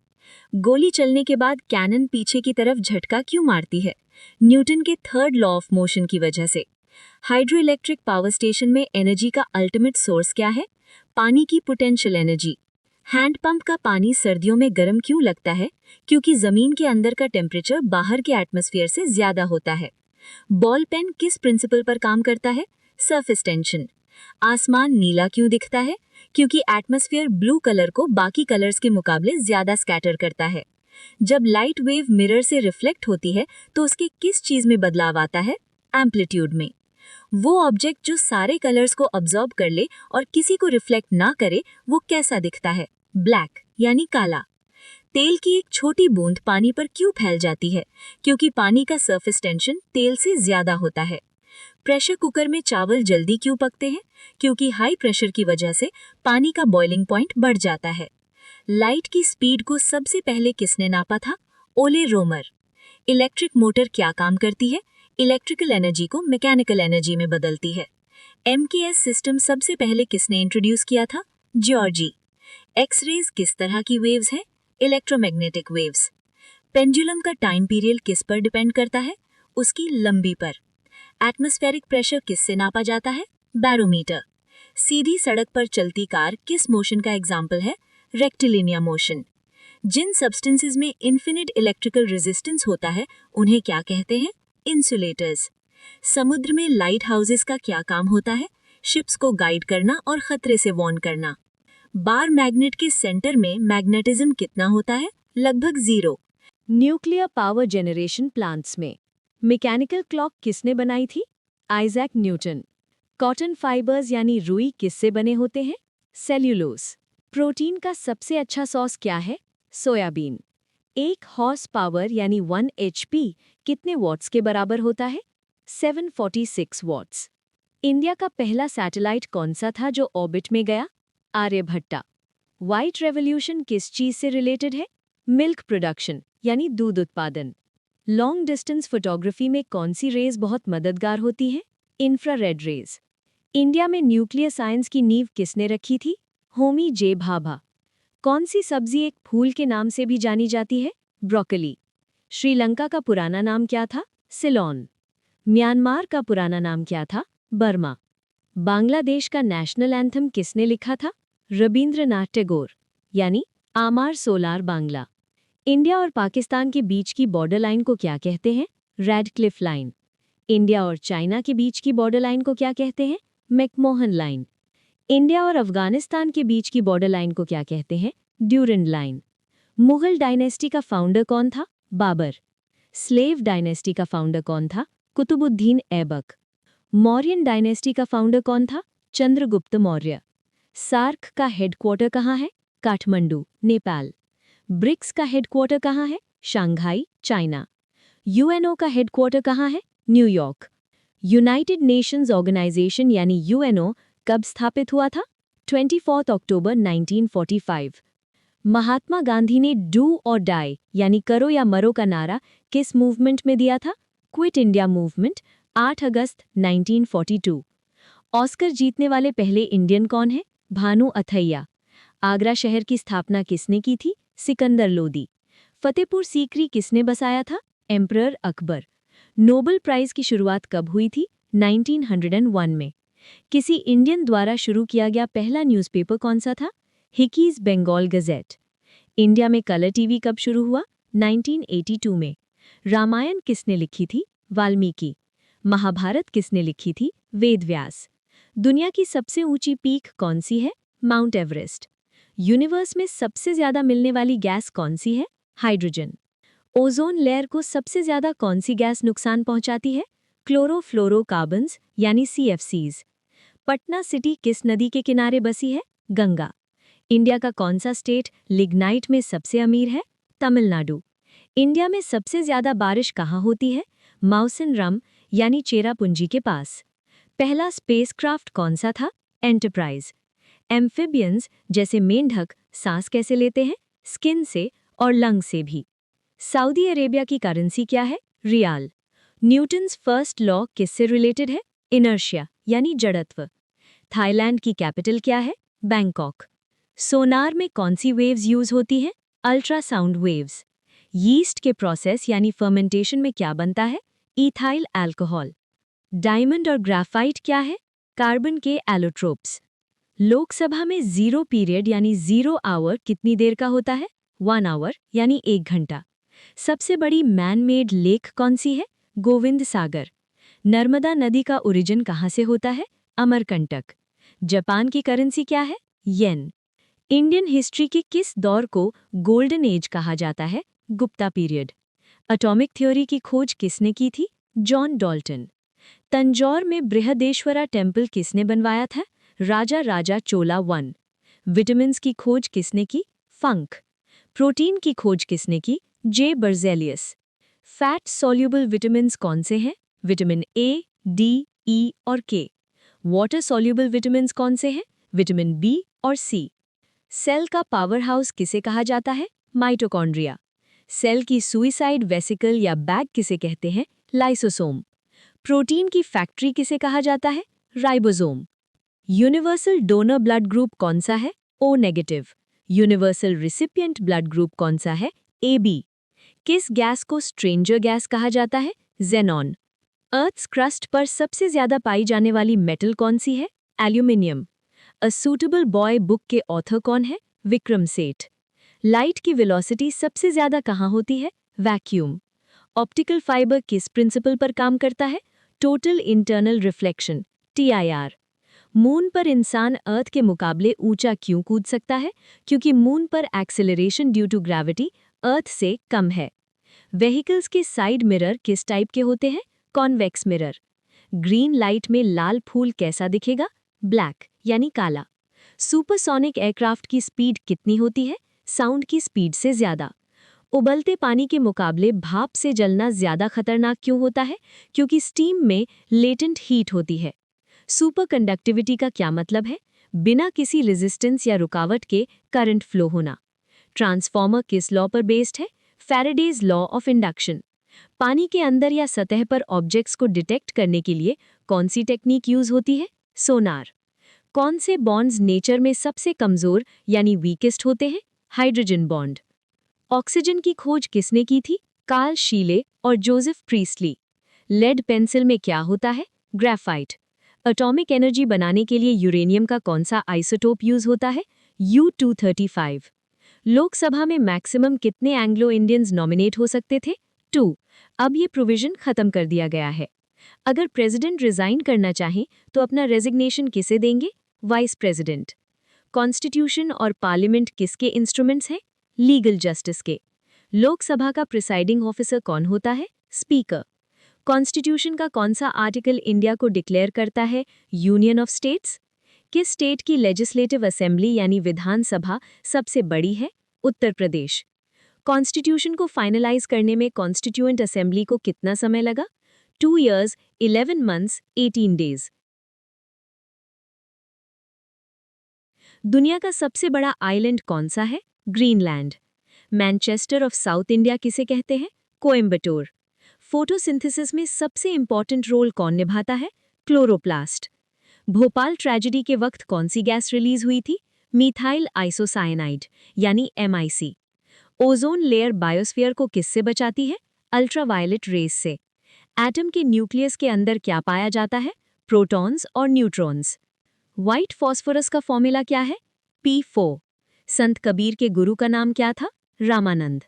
Speaker 1: गोली चलने के बाद कैनन पीछे की तरफ झटका क्यों मारती है? न्यूटन के थर्ड लॉ ऑफ मोशन की वजह से। हाइड्रो इलेक्ट्रिक पावर स्टेशन में एनर्जी का अल्टीमेट सोर्स क्या है? पानी की पोटेंशियल एनर्जी। हैंडपंप का पानी सर्दियों में गर्म क्यों लगता है? क्योंकि जमीन के अंदर का टेम्परेचर बाहर के एटमॉस्फेयर से ज्यादा होता है। बॉल पेन किस प्रिंसिपल पर काम करता है? Surface tension. आसमान नीला क्यों दिखता है? क्योंकि एटमॉस्फेयर ब्लू कलर को बाकी कलर्स के मुकाबले ज्यादा स्कैटर करता है। जब लाइट वेव मिरर से रिफ्लेक्ट होती है तो उसके किस चीज में बदलाव आता है? एम्पलीट्यूड में। वो ऑब्जेक्ट जो सारे कलर्स को अब्सॉर्ब कर ले और किसी को रिफ्लेक्ट ना करे, वो कैसा दिखता है? ब्लैक यानी काला। तेल की एक छोटी बूंद पानी पर क्यों फैल जाती है? क्योंकि पानी का सरफेस टेंशन तेल से ज्यादा होता है। प्रेशर कुकर में चावल जल्दी क्यों पकते हैं? क्योंकि हाई प्रेशर की वजह से पानी का बॉइलिंग पॉइंट बढ़ जाता है। लाइट की स्पीड को सबसे पहले किसने नापा था? ओले रोमर। इलेक्ट्रिक मोटर क्या काम करती है? इलेक्ट्रिकल एनर्जी को मैकेनिकल एनर्जी में बदलती है। एमकेएस सिस्टम सबसे पहले किसने इंट्रोड्यूस किया था? जॉर्जी। एक्सरेज किस तरह की वेव्स हैं? Electromagnetic waves. पेंडुलम का टाइम पीरियड किस पर डिपेंड करता है? उसकी लंबी पर। एटमॉस्फेरिक प्रेशर किससे नापा जाता है? बैरोमीटर। सीधी सड़क पर चलती कार किस मोशन का एग्जाम्पल है? Rectilinear motion. जिन सब्सटेंसेस में इन्फिनिट इलेक्ट्रिकल रेजिस्टेंस होता है, उन्हें क्या कहते हैं? इंसुलेटर्स। समुद्र में लाइट हाउसेस का क्या काम होता है? शिप्स को गाइड करना और खतरे से वार्न करना। बार मैग्नेट के सेंटर में मैग्नेटिज्म कितना होता है? लगभग 0। न्यूक्लियर पावर जनरेशन प्लांट्स में मैकेनिकल क्लॉक किसने बनाई थी? Isaac Newton. कॉटन फाइबर्स यानी रुई किससे बने होते हैं? सेल्यूलोज। प्रोटीन का सबसे अच्छा सॉस क्या है? सोयाबीन। 1 हॉर्स पावर यानी 1 HP कितने वॉट्स के बराबर होता है? 746 वॉट्स। इंडिया का पहला सैटेलाइट कौन सा था जो ऑर्बिट में गया? आर्यभट्टा। व्हाइट रेवोल्यूशन किस चीज से रिलेटेड है? मिल्क प्रोडक्शन यानी दूध उत्पादन। लॉन्ग डिस्टेंस फोटोग्राफी में कौन सी रेज बहुत मददगार होती है? Infrared rays. इंडिया में न्यूक्लियर साइंस की नींव किसने रखी थी? होमी जे भाभा। कौन सी सब्जी एक फूल के नाम से भी जानी जाती है? ब्रोकली। श्रीलंका का पुराना नाम क्या था? सिलोन। म्यांमार का पुराना नाम क्या था? बर्मा। बांग्लादेश का नेशनल एंथम किसने लिखा था? रबींद्रनाथ टैगोर, यानी आमार सोलार बांग्ला। इंडिया और पाकिस्तान के बीच की बॉर्डर लाइन को क्या कहते हैं? Radcliffe line. इंडिया और चाइना के बीच की बॉर्डर लाइन को क्या कहते हैं? McMahon line. इंडिया और अफगानिस्तान के बीच की बॉर्डर लाइन को क्या कहते हैं? Durand line. मुगल डायनेस्टी का फाउंडर कौन था? बाबर। स्लेव डायनेस्टी का फाउंडर कौन था? कुतुबुद्दीन ऐबक। मौर्यन डायनेस्टी का फाउंडर कौन था? चंद्रगुप्त मौर्य। सार्क का हेडक्वार्टर कहाँ है? काठमांडू, नेपाल। ब्रिक्स का हेडक्वार्टर कहाँ है? Shanghai, China. यूएनओ का हेडक्वार्टर कहाँ है? न्यूयॉर्क। यूनाइटेड नेशंस ऑर्गेनाइजेशन यानी यूएनओ कब स्थापित हुआ था? 24 अक्टूबर 1945। महात्मा गांधी ने डू और डाई यानी करो या मरो का नारा किस मूवमेंट में दिया था? क्विट इंडिया मूवमेंट, 8 अगस्त 1942। ऑस्कर जीतने वाले पहले इंडियन कौन है? भानु अथैया। आगरा शहर की स्थापना किसने की थी? सिकंदर लोदी। फतेहपुर सीकरी किसने बसाया था? एम्परर अकबर। नोबेल प्राइज की शुरुआत कब हुई थी? 1901 में। किसी इंडियन द्वारा शुरू किया गया पहला न्यूज़पेपर कौन सा था? Hickeys Bengal gazette. इंडिया में कलर टीवी कब शुरू हुआ? 1982 में। रामायण किसने लिखी थी? वाल्मीकि। महाभारत किसने लिखी थी? वेदव्यास। दुनिया की सबसे ऊंची पीक कौन सी है? Mount Everest. यूनिवर्स में सबसे ज्यादा मिलने वाली गैस कौन सी है? हाइड्रोजन। ओजोन लेयर को सबसे ज्यादा कौन सी गैस नुकसान पहुंचाती है? क्लोरोफ्लोरोकार्बन्स यानी CFCs। पटना सिटी किस नदी के किनारे बसी है? गंगा। इंडिया का कौन सा स्टेट लिग्नाइट में सबसे अमीर है? तमिलनाडु। इंडिया में सबसे ज्यादा बारिश कहाँ होती है? माउसिनराम यानी चेरापूंजी के पास। पहला स्पेसक्राफ्ट कौन सा था? एंटरप्राइज। एम्फिबियंस जैसे मेंढक सांस कैसे लेते हैं? स्किन से और लंग से भी। सऊदी अरेबिया की करेंसी क्या है? रियाल। न्यूटन्स फर्स्ट लॉ किससे रिलेटेड है? इनर्शिया यानी जड़त्व। थाईलैंड की कैपिटल क्या है? बैंकॉक। सोनार में कौन सी वेव्स यूज होती हैं? Ultrasound waves. यीस्ट के प्रोसेस यानी फर्मेंटेशन में क्या बनता है? Ethyl alcohol. डायमंड और ग्राफाइट क्या है? कार्बन के एलोट्रोप्स। लोकसभा में जीरो पीरियड यानी 0 आवर कितनी देर का होता है? 1 आवर यानी 1 घंटा। सबसे बड़ी मैन मेड लेक कौन सी है? गोविंद सागर। नर्मदा नदी का ओरिजिन कहाँ से होता है? अमरकंटक। जापान की करेंसी क्या है? येन। इंडियन हिस्ट्री के किस दौर को गोल्डन एज कहा जाता है? गुप्ता पीरियड। एटॉमिक थ्योरी की खोज किसने की थी? John Dalton. तंजौर में बृहदेश्वरा टेम्पल किसने बनवाया था? राजा राजा चोला 1। विटामिन्स की खोज किसने की? फंक। प्रोटीन की खोज किसने की? जे बर्जेलियस। फैट सॉल्युबल विटामिन्स कौन से हैं? विटामिन ए, डी, ई और के। वाटर सॉल्युबल विटामिन्स कौन से हैं? विटामिन बी और सी। सेल का पावर हाउस किसे कहा जाता है? माइटोकॉन्ड्रिया। सेल की सुइसाइड वेसिकल या बैग किसे कहते हैं? लाइसोसोम। प्रोटीन की फैक्ट्री किसे कहा जाता है? Ribosome. Universal donor blood group कौन सा है? O negative. Universal recipient blood group कौन सा है? AB। किस गैस को स्ट्रेंजर गैस कहा जाता है? जेनॉन। अर्थ्स क्रस्ट पर सबसे ज्यादा पाई जाने वाली मेटल कौन सी है? Aluminium. A suitable boy book के ऑथर कौन है? विक्रम सेठ। लाइट की वेलोसिटी सबसे ज्यादा कहाँ होती है? वैक्यूम। ऑप्टिकल फाइबर किस प्रिंसिपल पर काम करता है? Total internal reflection, TIR। Moon पर इंसान अर्थ के मुकाबले ऊंचा क्यों कूद सकता है? क्योंकि मून पर एक्सेलरेशन ड्यू टू ग्रेविटी अर्थ से कम है। व्हीकल्स के साइड मिरर किस टाइप के होते हैं? Convex mirror. ग्रीन लाइट में लाल फूल कैसा दिखेगा? ब्लैक यानी काला। सुपरसोनिक एयरक्राफ्ट की स्पीड कितनी होती है? साउंड की स्पीड से ज्यादा। उबलते पानी के मुकाबले भाप से जलना ज्यादा खतरनाक क्यों होता है? क्योंकि स्टीम में लेटेंट हीट होती है। सुपर कंडक्टिविटी का क्या मतलब है? बिना किसी रेजिस्टेंस या रुकावट के करंट फ्लो होना। ट्रांसफॉर्मर किस लॉ पर बेस्ड है? Faraday's law of induction. पानी के अंदर या सतह पर ऑब्जेक्ट्स को डिटेक्ट करने के लिए कौन सी टेक्निक यूज होती है? सोनार। कौन से बॉन्ड्स नेचर में सबसे कमजोर यानी वीकेस्ट होते हैं? Hydrogen bond. ऑक्सीजन की खोज किसने की थी? कार्ल शीले और जोसेफ प्रीस्टली। लेड पेंसिल में क्या होता है? ग्रेफाइट। एटॉमिक एनर्जी बनाने के लिए यूरेनियम का कौन सा आइसोटोप यूज होता है? U-235। लोकसभा में मैक्सिमम कितने एंग्लो इंडियंस नॉमिनेट हो सकते थे? 2। अब ये प्रोविजन खत्म कर दिया गया है। अगर प्रेसिडेंट रिजाइन करना चाहें तो अपना रेजिग्नेशन किसे देंगे? Vice president. कॉन्स्टिट्यूशन और पार्लियामेंट किसके इंस्ट्रूमेंट्स हैं? लीगल जस्टिस के। लोकसभा का प्रिसाइडिंग ऑफिसर कौन होता है? स्पीकर। कॉन्स्टिट्यूशन का कौन सा आर्टिकल इंडिया को डिक्लेयर करता है यूनियन ऑफ स्टेट्स? किस स्टेट की लेजिस्लेटिव असेंबली यानी विधानसभा सबसे बड़ी है? उत्तर प्रदेश। कॉन्स्टिट्यूशन को फाइनलाइज करने में कॉन्स्टिट्यूएंट असेंबली को कितना समय लगा? 2 years, 11 months, 18 days। दुनिया का सबसे बड़ा आइलैंड कौन सा है? Greenland. Manchester of south India किसे कहते हैं? कोयम्बटूर। फोटोसिंथेसिस में सबसे इंपॉर्टेंट रोल कौन निभाता है? क्लोरोप्लास्ट। भोपाल ट्रेजेडी के वक्त कौन सी गैस रिलीज हुई थी? मीथाइल आइसोसाइनाइड यानी MIC। ओजोन लेयर बायोस्फीयर को किससे बचाती है? अल्ट्रावायलेट रेज से। एटम के न्यूक्लियस के अंदर क्या पाया जाता है? प्रोटॉन्स और न्यूट्रॉन्स। व्हाइट फॉस्फोरस का फॉर्मूला क्या है? P4। संत कबीर के गुरु का नाम क्या था? रामानंद।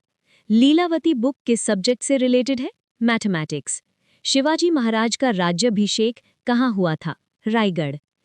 Speaker 1: लीलावती बुक किस सब्जेक्ट से रिलेटेड है? मैथमेटिक्स। शिवाजी महाराज का राज्याभिषेक कहाँ हुआ था? रायगढ़।